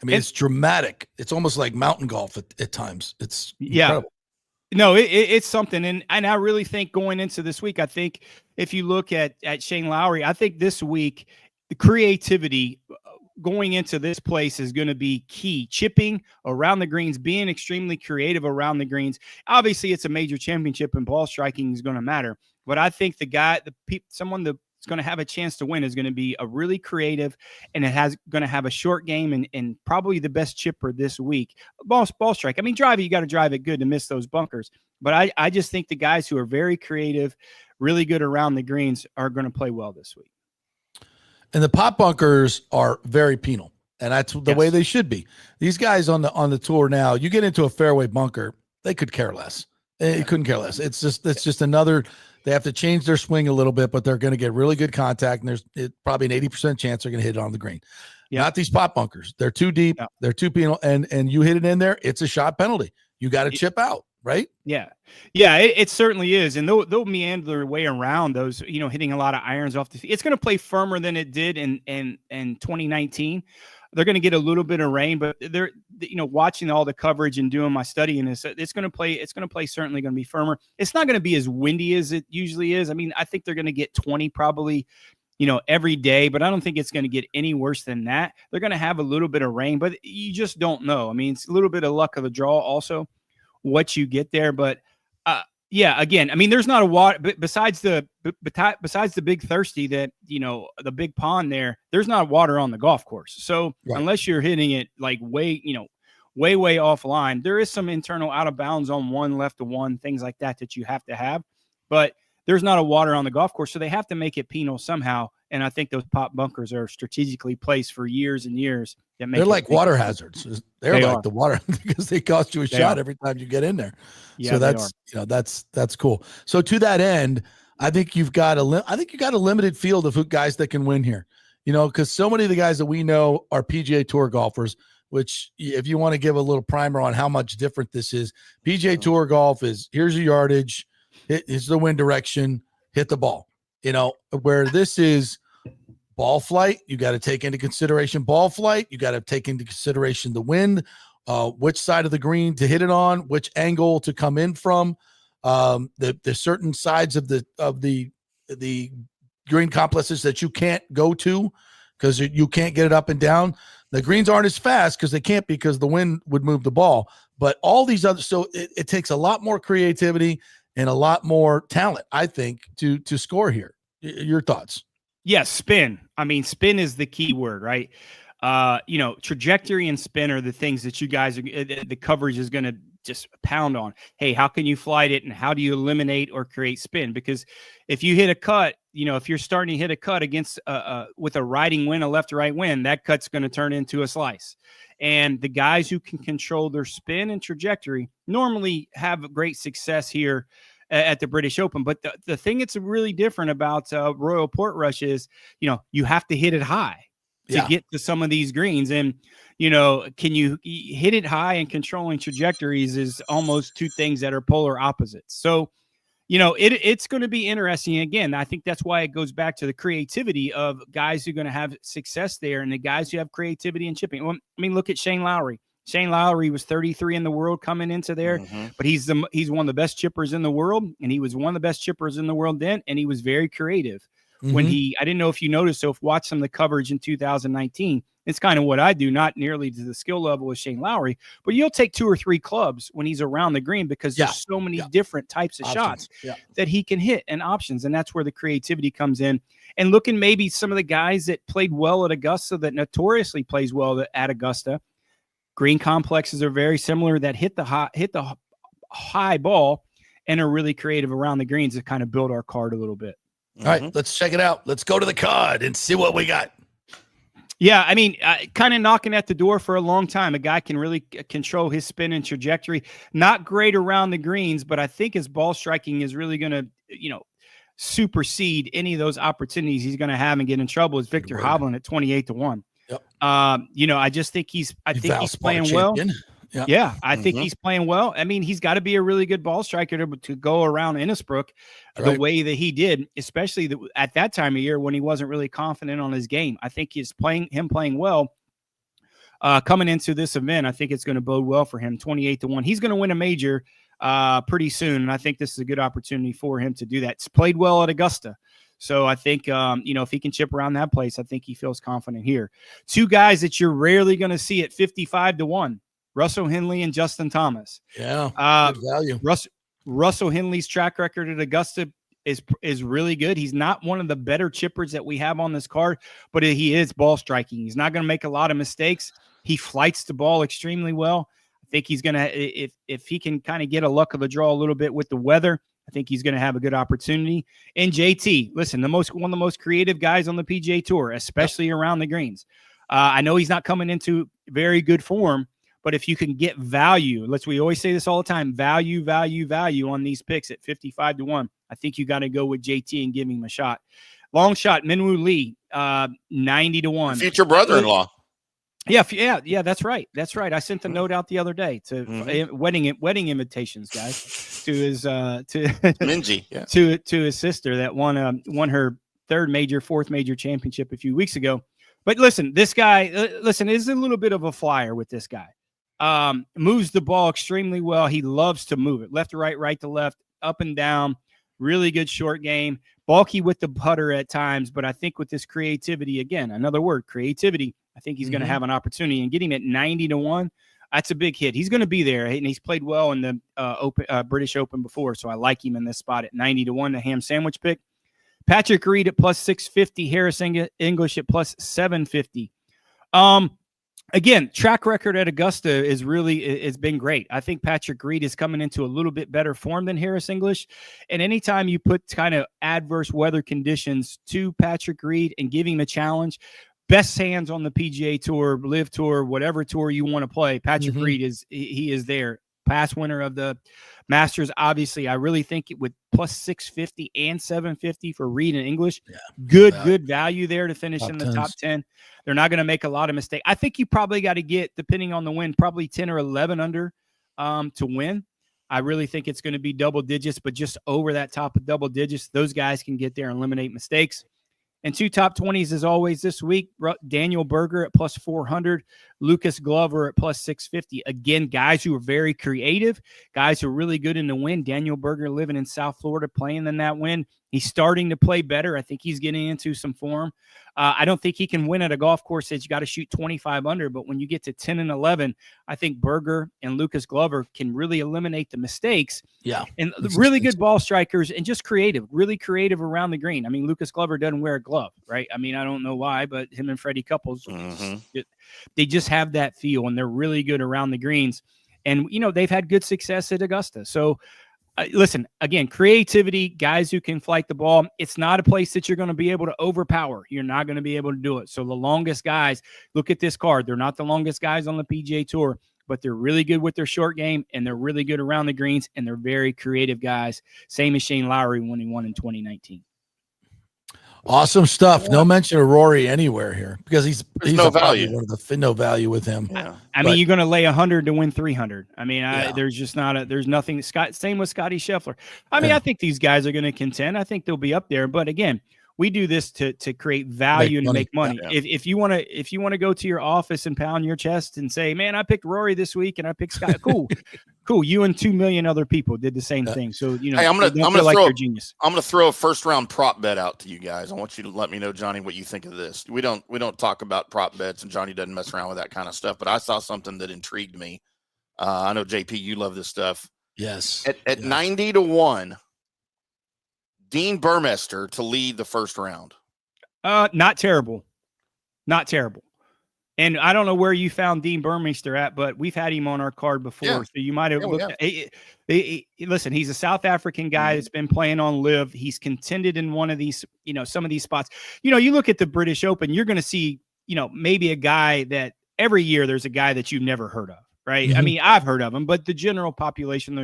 I mean, it's dramatic. It's almost like mountain golf at times. It's incredible. No, it's something. And I really think going into this week, I think if you look at Shane Lowry, I think this week, the creativity going into this place is going to be key. Chipping around the greens, being extremely creative around the greens. Obviously, it's a major championship and ball striking is going to matter. But I think someone that's going to have a chance to win is going to be a really creative, and going to have a short game and probably the best chipper this week. Ball strike. I mean, you got to drive it good to miss those bunkers. But I just think the guys who are very creative, really good around the greens are going to play well this week. And the pot bunkers are very penal, and that's the way they should be. These guys on the tour now, you get into a fairway bunker, they could care less. They couldn't care less. It's just another. They have to change their swing a little bit, but they're going to get really good contact, and there's probably an 80% chance they're going to hit it on the green. Not these pot bunkers. They're too deep. They're too penal, and you hit it in there, it's a shot penalty. You got to chip out. Right? Yeah. It certainly is, and they'll meander their way around those. Hitting a lot of irons off the tee. It's going to play firmer than it did in 2019. They're going to get a little bit of rain, but they're watching all the coverage and doing my study in this. It's going to play. It's going to play certainly going to be firmer. It's not going to be as windy as it usually is. I mean, I think they're going to get 20 probably. Every day, but I don't think it's going to get any worse than that. They're going to have a little bit of rain, but you just don't know. I mean, it's a little bit of luck of the draw also. What you get there, but again, I mean, there's not a water besides the big thirsty that the big pond there's not water on the golf course. So unless you're hitting it like way offline, there is some internal out of bounds on one, left of one, things like that you have to have, but there's not a water on the golf course, so they have to make it penal somehow. And I think those pot bunkers are strategically placed for years and years. They're like water hazards. They're like the water because they cost you a shot every time you get in there. Yeah, so that's cool. So to that end, I think you got a limited field of guys that can win here. Because so many of the guys that we know are PGA Tour golfers. Which, if you want to give a little primer on how much different this is, PGA Tour golf is here's your yardage, here's the wind direction, hit the ball. Where this is ball flight, you got to take into consideration ball flight. You got to take into consideration the wind, which side of the green to hit it on, which angle to come in from, the certain sides of the green complexes that you can't go to because you can't get it up and down. The greens aren't as fast because they can't because the wind would move the ball. But all these other, so it takes a lot more creativity and a lot more talent, I think, to score here. Your thoughts? Yes, spin. I mean, spin is the key word, right? Trajectory and spin are the things that you guys are, the coverage is going to just pound on. Hey, how can you flight it and how do you eliminate or create spin? Because if you hit a cut, if you're starting to hit a cut against with a riding wind, a left to right wind, that cut's going to turn into a slice. And the guys who can control their spin and trajectory normally have great success here at the British Open. But the thing that's really different about Royal Portrush is, you have to hit it high to get to some of these greens. And, can you hit it high, and controlling trajectories is almost two things that are polar opposites. So, it's going to be interesting. Again, I think that's why it goes back to the creativity of guys who are going to have success there and the guys who have creativity in chipping. Well, I mean, look at Shane Lowry. Shane Lowry was 33 in the world coming into there, but he's one of the best chippers in the world, and he was one of the best chippers in the world then, and he was very creative. When I didn't know if you noticed, so if watch some of the coverage in 2019, It's kind of what I do, not nearly to the skill level of Shane Lowry, but you'll take 2 or 3 clubs when he's around the green because there's so many different types of shots that he can hit and options. And that's where the creativity comes in. And looking maybe some of the guys that played well at Augusta that notoriously plays well at Augusta. Green complexes are very similar that hit the high ball and are really creative around the greens to kind of build our card a little bit. All right, let's check it out. Let's go to the card and see what we got. Yeah, I mean, kind of knocking at the door for a long time. A guy can really control his spin and trajectory. Not great around the greens, but I think his ball striking is really going to, supersede any of those opportunities he's going to have and get in trouble. Is Victor Hovland at 28-1. Yep. I just think he's playing well. Yeah, I think he's playing well. I mean, he's got to be a really good ball striker to go around Innisbrook the way that he did, especially at that time of year when he wasn't really confident on his game. I think him playing well coming into this event. I think it's going to bode well for him. 28-1. He's going to win a major pretty soon, and I think this is a good opportunity for him to do that. He's played well at Augusta. So I think, if he can chip around that place, I think he feels confident here. 2 guys that you're rarely going to see at 55-1. Russell Henley and Justin Thomas. Yeah, good value. Russell Henley's track record at Augusta is really good. He's not one of the better chippers that we have on this card, but he is ball striking. He's not going to make a lot of mistakes. He flights the ball extremely well. I think he's going to, if he can kind of get a luck of the draw a little bit with the weather, I think he's going to have a good opportunity. And JT, listen, one of the most creative guys on the PGA Tour, especially around the greens. I know he's not coming into very good form, but if you can get value, we always say this all the time, value on these picks at 55-1, I think you got to go with JT and give him a shot. Long shot, Minwoo Lee, 90-1. Future brother-in-law. Yeah, that's right. I sent a note out the other day to wedding invitations, guys, to his Minji, to his sister that won her 4th major championship a few weeks ago. But listen, this guy, is a little bit of a flyer with this guy. Moves the ball extremely well. He loves to move it left to right, right to left, up and down. Really good short game. Bulky with the putter at times, but I think with this creativity, again, another word, creativity, I think he's going to have an opportunity. And getting at 90-1, that's a big hit. He's going to be there, and he's played well in the British Open before, so I like him in this spot at 90-1, the ham sandwich pick. Patrick Reed at plus 650, Harris English at plus 750. Again, track record at Augusta it's been great. I think Patrick Reed is coming into a little bit better form than Harris English. And anytime you put kind of adverse weather conditions to Patrick Reed and give him a challenge, best hands on the PGA Tour, Live Tour, whatever tour you want to play, Patrick Reed is there. Past winner of the Masters, obviously. I really think it with plus 650 and 750 for Reed and English. Yeah, good value there to finish in the top 10. They're not going to make a lot of mistakes. I think you probably got to get, depending on the win, probably 10 or 11 under to win. I really think it's going to be double digits, but just over that top of double digits, those guys can get there and eliminate mistakes. And 2 top 20s as always this week, Daniel Berger at plus 400, Lucas Glover at plus 650. Again, guys who are very creative, guys who are really good in the wind. Daniel Berger living in South Florida, playing in that wind. He's starting to play better. I think he's getting into some form. I don't think he can win at a golf course that you got to shoot 25 under, but when you get to 10 and 11, I think Berger and Lucas Glover can really eliminate the mistakes. Yeah. And really good ball strikers and just really creative around the green. I mean, Lucas Glover doesn't wear a glove, right? I mean, I don't know why, but him and Freddie Couples, they just have that feel, and they're really good around the greens. And, they've had good success at Augusta. So, listen, again, creativity, guys who can flight the ball. It's not a place that you're going to be able to overpower. You're not going to be able to do it. So the longest guys, look at this card. They're not the longest guys on the PGA Tour, but they're really good with their short game, and they're really good around the greens, and they're very creative guys. Same as Shane Lowry when he won in 2019. Awesome stuff. No mention of Rory anywhere here because he's no value. No value with him. Yeah. I mean, you're going to lay 100 to win 300. I mean, there's just there's nothing. Same with Scotty Scheffler. I mean, I think these guys are going to contend. I think they'll be up there. But again, we do this to create value and make money. Yeah. If you want to go to your office and pound your chest and say, man, I picked Rory this week and I picked Scott. Cool. Cool. You and 2 million other people did the same thing. So, you know, hey, I'm gonna like throw you're a genius. I'm gonna throw a first round prop bet out to you guys. I want you to let me know, Johnny, what you think of this. We don't talk about prop bets, and Johnny doesn't mess around with that kind of stuff. But I saw something that intrigued me. I know JP, you love this stuff. Yes. At 90-1, Dean Burmester to lead the first round. Not terrible. Not terrible. And I don't know where you found Dean Burmester at, but we've had him on our card before. Yeah. So you might have looked at listen, he's a South African guy that's been playing on live. He's contended in one of these, you know, some of these spots. You know, you look at the British Open, you're going to see, you know, maybe a guy that every year there's a guy that you've never heard of, right? Mm-hmm. I mean, I've heard of him, but the general population,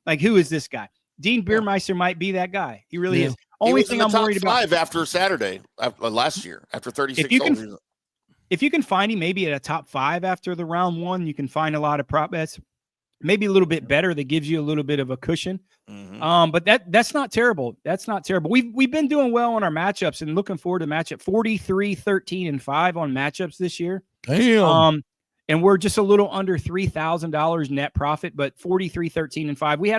like, who is this guy? Dean Burmester might be that guy. He really is. Only thing I'm worried about. 5 after Saturday last year, after 36 holes. If you can find him maybe at a top 5 after the round 1, you can find a lot of prop bets, maybe a little bit better. That gives you a little bit of a cushion. Mm-hmm. But that's not terrible. That's not terrible. We've been doing well on our matchups and looking forward to matchup 43, 13, and 5 on matchups this year. Damn. And we're just a little under $3,000 net profit, but 43, 13, and 5. We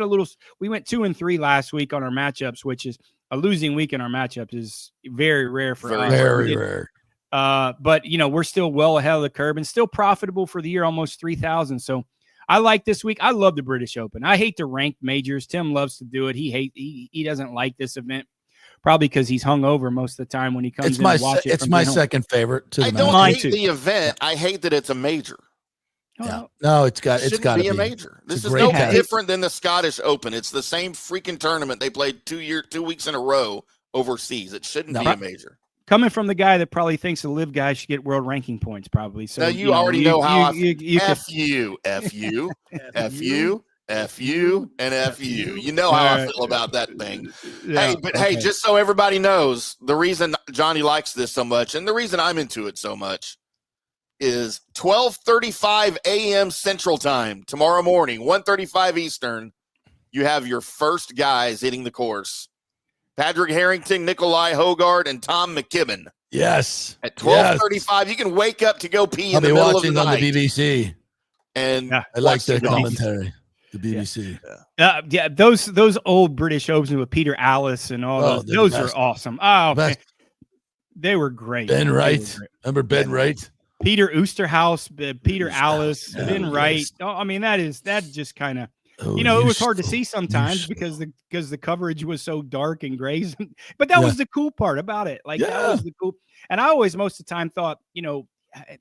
went 2 and 3 last week on our matchups, which is a losing week in our matchups is very rare for us. Very rare. But you know, we're still well ahead of the curve and still profitable for the year, almost 3,000. So I like this week. I love the British Open. I hate to rank majors. Tim loves to do it. He doesn't like this event, probably because he's hungover most of the time when he comes in and watch it. It's my second favorite. I don't hate the event. I hate that it's a major. Yeah. No, it's got to be a major. This is no different than the Scottish Open. It's the same freaking tournament they played 2 weeks in a row overseas. It shouldn't be a major. Coming from the guy that probably thinks the live guy should get world ranking points, probably. So now you already know how F you, and F you. You know how I feel about that thing. Yeah, hey, just so everybody knows, the reason Johnny likes this so much, and the reason I'm into it so much, is 12:35 a.m. Central Time tomorrow morning, 1:35 Eastern. You have your first guys hitting the course. Patrick Harrington, Nikolai Hogard, and Tom McKibben. Yes. At 12:35, you can wake up to go pee in the middle of the night. On the BBC. And I like the commentary. The BBC. Yeah, those old British Opens with Peter Allis and all those are awesome. Oh, man. They were great. Ben Wright. Remember Ben Wright? Peter Oosterhouse, Peter Allis, Ben Wright. Oh, I mean, that just kind of, you know, it was hard to see sometimes because the coverage was so dark and gray. But that was the cool part about it. Like that was the cool. And I always most of the time thought, you know,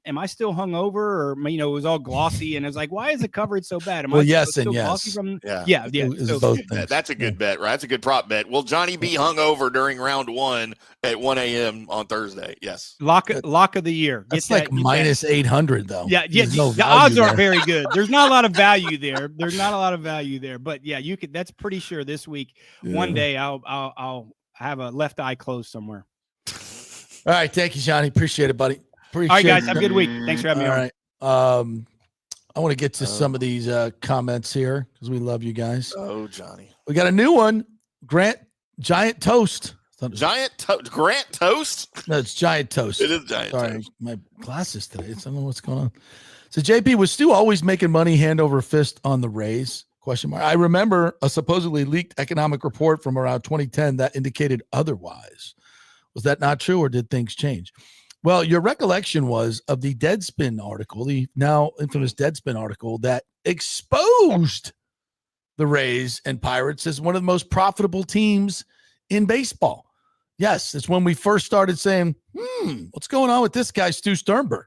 am I still hungover? Or, you know, it was all glossy and it was like, why is the coverage so bad? Am I yes still and yes. glossy from, yeah. So, that's a good bet, right? That's a good prop bet. Will Johnny be hungover during round 1 at 1 a.m. on Thursday? Yes. Lock of the year. That's like minus 800 though. Yeah. The odds aren't very good. There's not a lot of value there. But yeah, you could. That's pretty sure this week. One day I'll have a left eye closed somewhere. All right, thank you, Johnny. Appreciate it, buddy. All right, guys. Have a good week. Thanks for having me on. All right. I want to get to some of these comments here because we love you guys. Oh, Johnny. We got a new one. Giant Toast. Grant Toast? No, it's Giant Toast. It is Giant Toast. My glasses today. I don't know what's going on. So, JP, was Stu always making money hand over fist on the Rays? ? I remember a supposedly leaked economic report from around 2010 that indicated otherwise. Was that not true, or did things change? Well, your recollection was of the Deadspin article, the now infamous Deadspin article that exposed the Rays and Pirates as one of the most profitable teams in baseball. Yes, it's when we first started saying, what's going on with this guy, Stu Sternberg?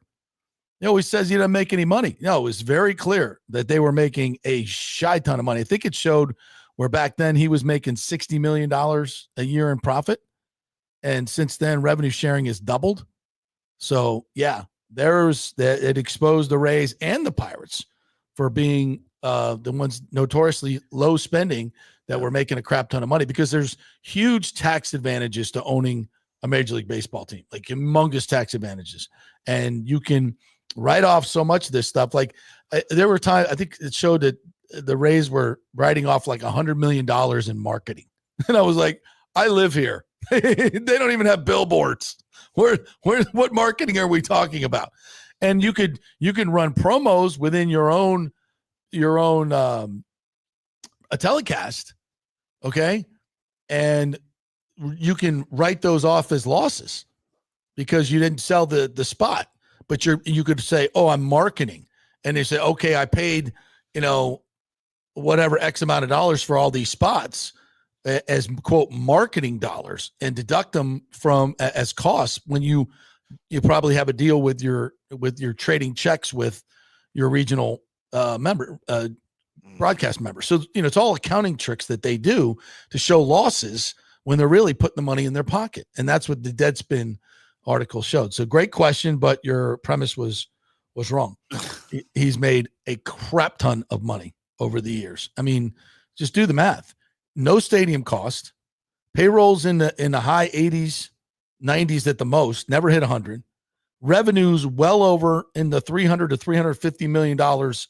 He always says he doesn't make any money. No, it was very clear that they were making a shy ton of money. I think it showed where back then he was making $60 million a year in profit. And since then, revenue sharing has doubled. So, yeah, it exposed the Rays and the Pirates for being the ones notoriously low spending that were making a crap ton of money, because there's huge tax advantages to owning a Major League Baseball team, like humongous tax advantages. And you can write off so much of this stuff. Like there were times, I think it showed that the Rays were writing off like $100 million in marketing. And I was like, I live here. They don't even have billboards. What marketing are we talking about? And you can run promos within your own a telecast, okay, and you can write those off as losses because you didn't sell the spot, but you could say, oh, I'm marketing, and they say, okay, I paid, whatever X amount of dollars for all these spots as quote marketing dollars, and deduct them from as costs when you probably have a deal with your trading checks with your regional broadcast member. So, it's all accounting tricks that they do to show losses when they're really putting the money in their pocket. And that's what the Deadspin article showed. So great question, but your premise was wrong. He's made a crap ton of money over the years. I mean, just do the math. No stadium cost, payrolls in the high 80s, 90s at the most, never hit 100. Revenues well over in the $300 to $350 million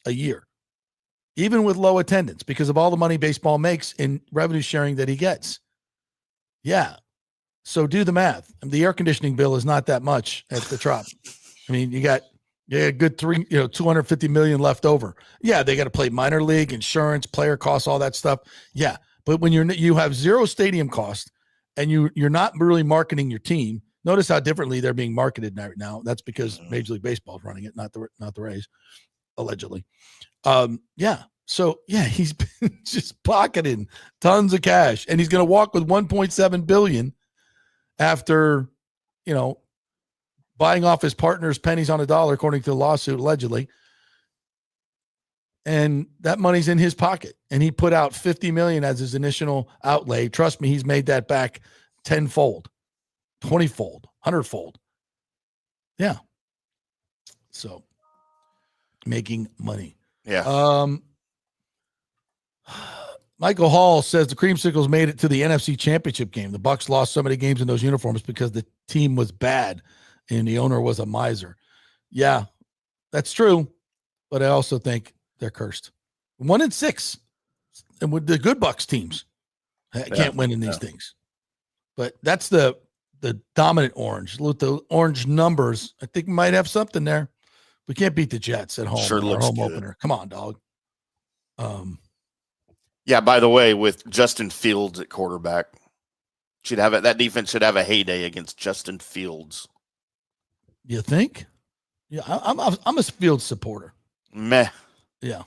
a year, even with low attendance, because of all the money baseball makes in revenue sharing that he gets. Yeah. So do the math. The air conditioning bill is not that much at the Trop. I mean, you got a good $250 million left over. Yeah, they got to play minor league, insurance, player costs, all that stuff. Yeah, but when you have zero stadium cost and you're not really marketing your team. Notice how differently they're being marketed right now. That's because Major League Baseball is running it, not the Rays, allegedly. Yeah. So yeah, he's been just pocketing tons of cash, and he's going to walk with $1.7 billion after, buying off his partner's pennies on a dollar, according to the lawsuit, allegedly. And that money's in his pocket, and he put out $50 million as his initial outlay. Trust me, he's made that back tenfold, 20-fold, 100-fold. Yeah. So making money. Yeah. Michael Hall says the Creamsicles made it to the NFC Championship game. The Bucs lost so many games in those uniforms because the team was bad and the owner was a miser. Yeah, that's true. But I also think they're cursed. 1-6. And with the good Bucs teams can't win in these things. But that's the dominant orange. Look, the orange numbers, I think we might have something there. We can't beat the Jets at home. Sure looks home good. Opener. Come on, dog. Yeah, by the way, with Justin Fields at quarterback, that defense should have a heyday against Justin Fields. You think? Yeah, I'm a Fields supporter. Meh. Yeah.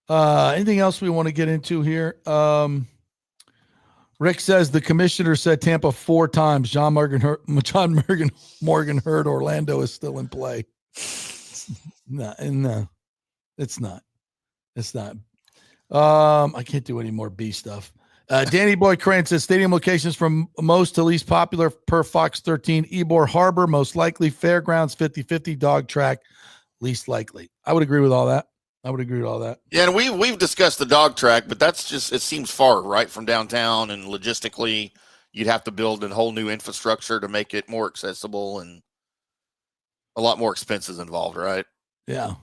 Anything else we want to get into here? Rick says the commissioner said Tampa 4 times. John Morgan heard Orlando is still in play. No, it's not. It's not. I can't do any more B stuff. Danny Boy Crane says stadium locations from most to least popular per Fox 13. Ybor Harbor, most likely. Fairgrounds, 50-50. Dog track, least likely. I would agree with all that. Yeah, and we've discussed the dog track, but that's just, it seems far, right, from downtown, and logistically you'd have to build a whole new infrastructure to make it more accessible, and a lot more expenses involved, right? Yeah.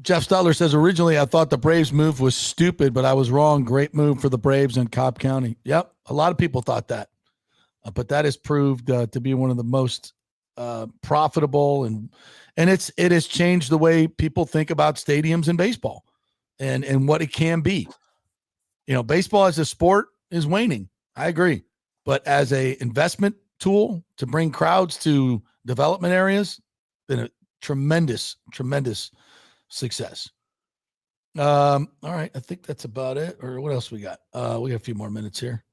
Jeff Stutler says, originally I thought the Braves move was stupid, but I was wrong. Great move for the Braves in Cobb County. Yep. A lot of people thought that, but that has proved to be one of the most profitable, and it has changed the way people think about stadiums in baseball and what it can be. Baseball as a sport is waning. I agree. But as a investment tool to bring crowds to development areas, been a tremendous success. All right. I think that's about it. Or what else we got? We got a few more minutes here.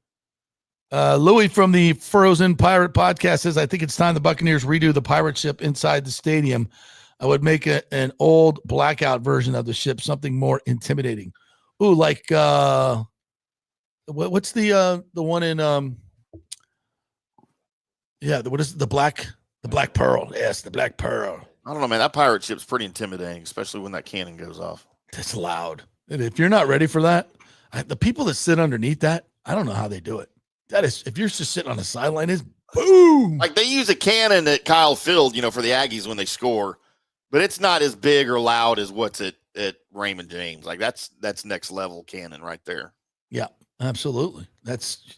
Louis from the Frozen Pirate podcast says, I think it's time the Buccaneers redo the pirate ship inside the stadium. I would make an old blackout version of the ship, something more intimidating. Ooh, like what's the one in what is it? The Black Pearl. Yes, the Black Pearl. I don't know, man. That pirate ship's pretty intimidating, especially when that cannon goes off. That's loud. And if you're not ready for that, the people that sit underneath that, I don't know how they do it. That is, if you're just sitting on the sideline, is boom. Like they use a cannon at Kyle Field, for the Aggies when they score, but it's not as big or loud as what's at Raymond James. Like that's next level cannon right there. Yeah, absolutely. That's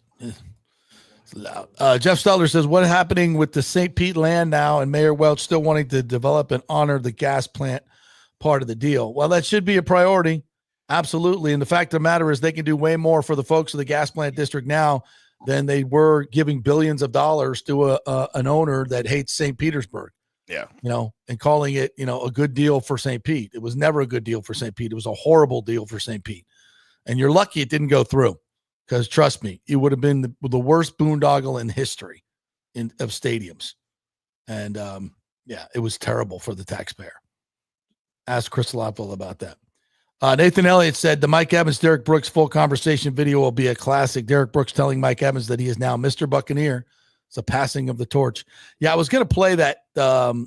loud. Jeff Stutler says, what happening with the St. Pete land now, and Mayor Welch still wanting to develop and honor the gas plant part of the deal. Well, that should be a priority. Absolutely. And the fact of the matter is they can do way more for the folks of the gas plant district now than they were giving billions of dollars to an owner that hates St. Petersburg. Yeah. And calling it, a good deal for St. Pete. It was never a good deal for St. Pete. It was a horrible deal for St. Pete. And you're lucky it didn't go through, because trust me, it would have been the worst boondoggle in history of stadiums. And it was terrible for the taxpayer. Ask Chris Lopville about that. Nathan Elliott said the Mike Evans, Derek Brooks full conversation video will be a classic. Derek Brooks telling Mike Evans that he is now Mr. Buccaneer. It's a passing of the torch. Yeah, I was going to play that the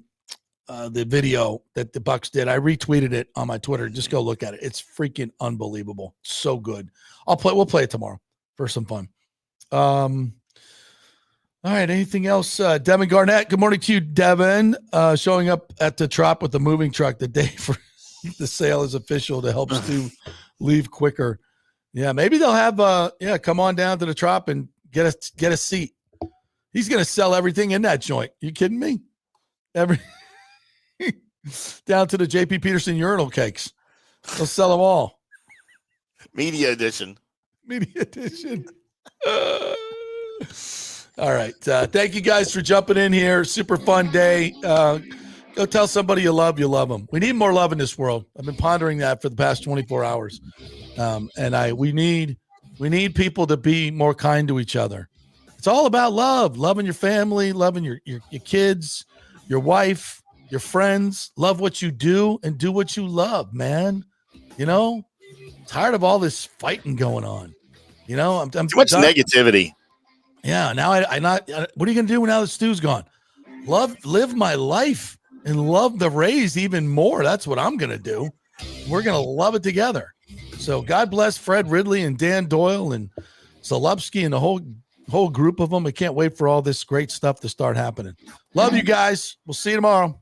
video that the Bucs did. I retweeted it on my Twitter. Just go look at it. It's freaking unbelievable. So good. We'll play it tomorrow for some fun. All right. Anything else? Devin Garnett. Good morning to you, Devin. Showing up at the Trop with the moving truck the day for the sale is official to help Stu leave quicker. Yeah, maybe they'll have come on down to the Trop and get a seat. He's going to sell everything in that joint. You kidding me? Down to the JP Peterson urinal cakes. They'll sell them all. Media edition. All right. Thank you guys for jumping in here. Super fun day. Go tell somebody you love them. We need more love in this world. I've been pondering that for the past 24 hours. We need people to be more kind to each other. It's all about love, loving your family, loving your kids, your wife, your friends. Love what you do and do what you love, man. Tired of all this fighting going on. I'm too much negativity. Yeah. Now what are you going to do now that Stu's gone? Live my life and love the Rays even more. That's what I'm going to do. We're going to love it together. So God bless Fred Ridley and Dan Doyle and Zalupski and the whole group of them. I can't wait for all this great stuff to start happening. Love you guys. We'll see you tomorrow.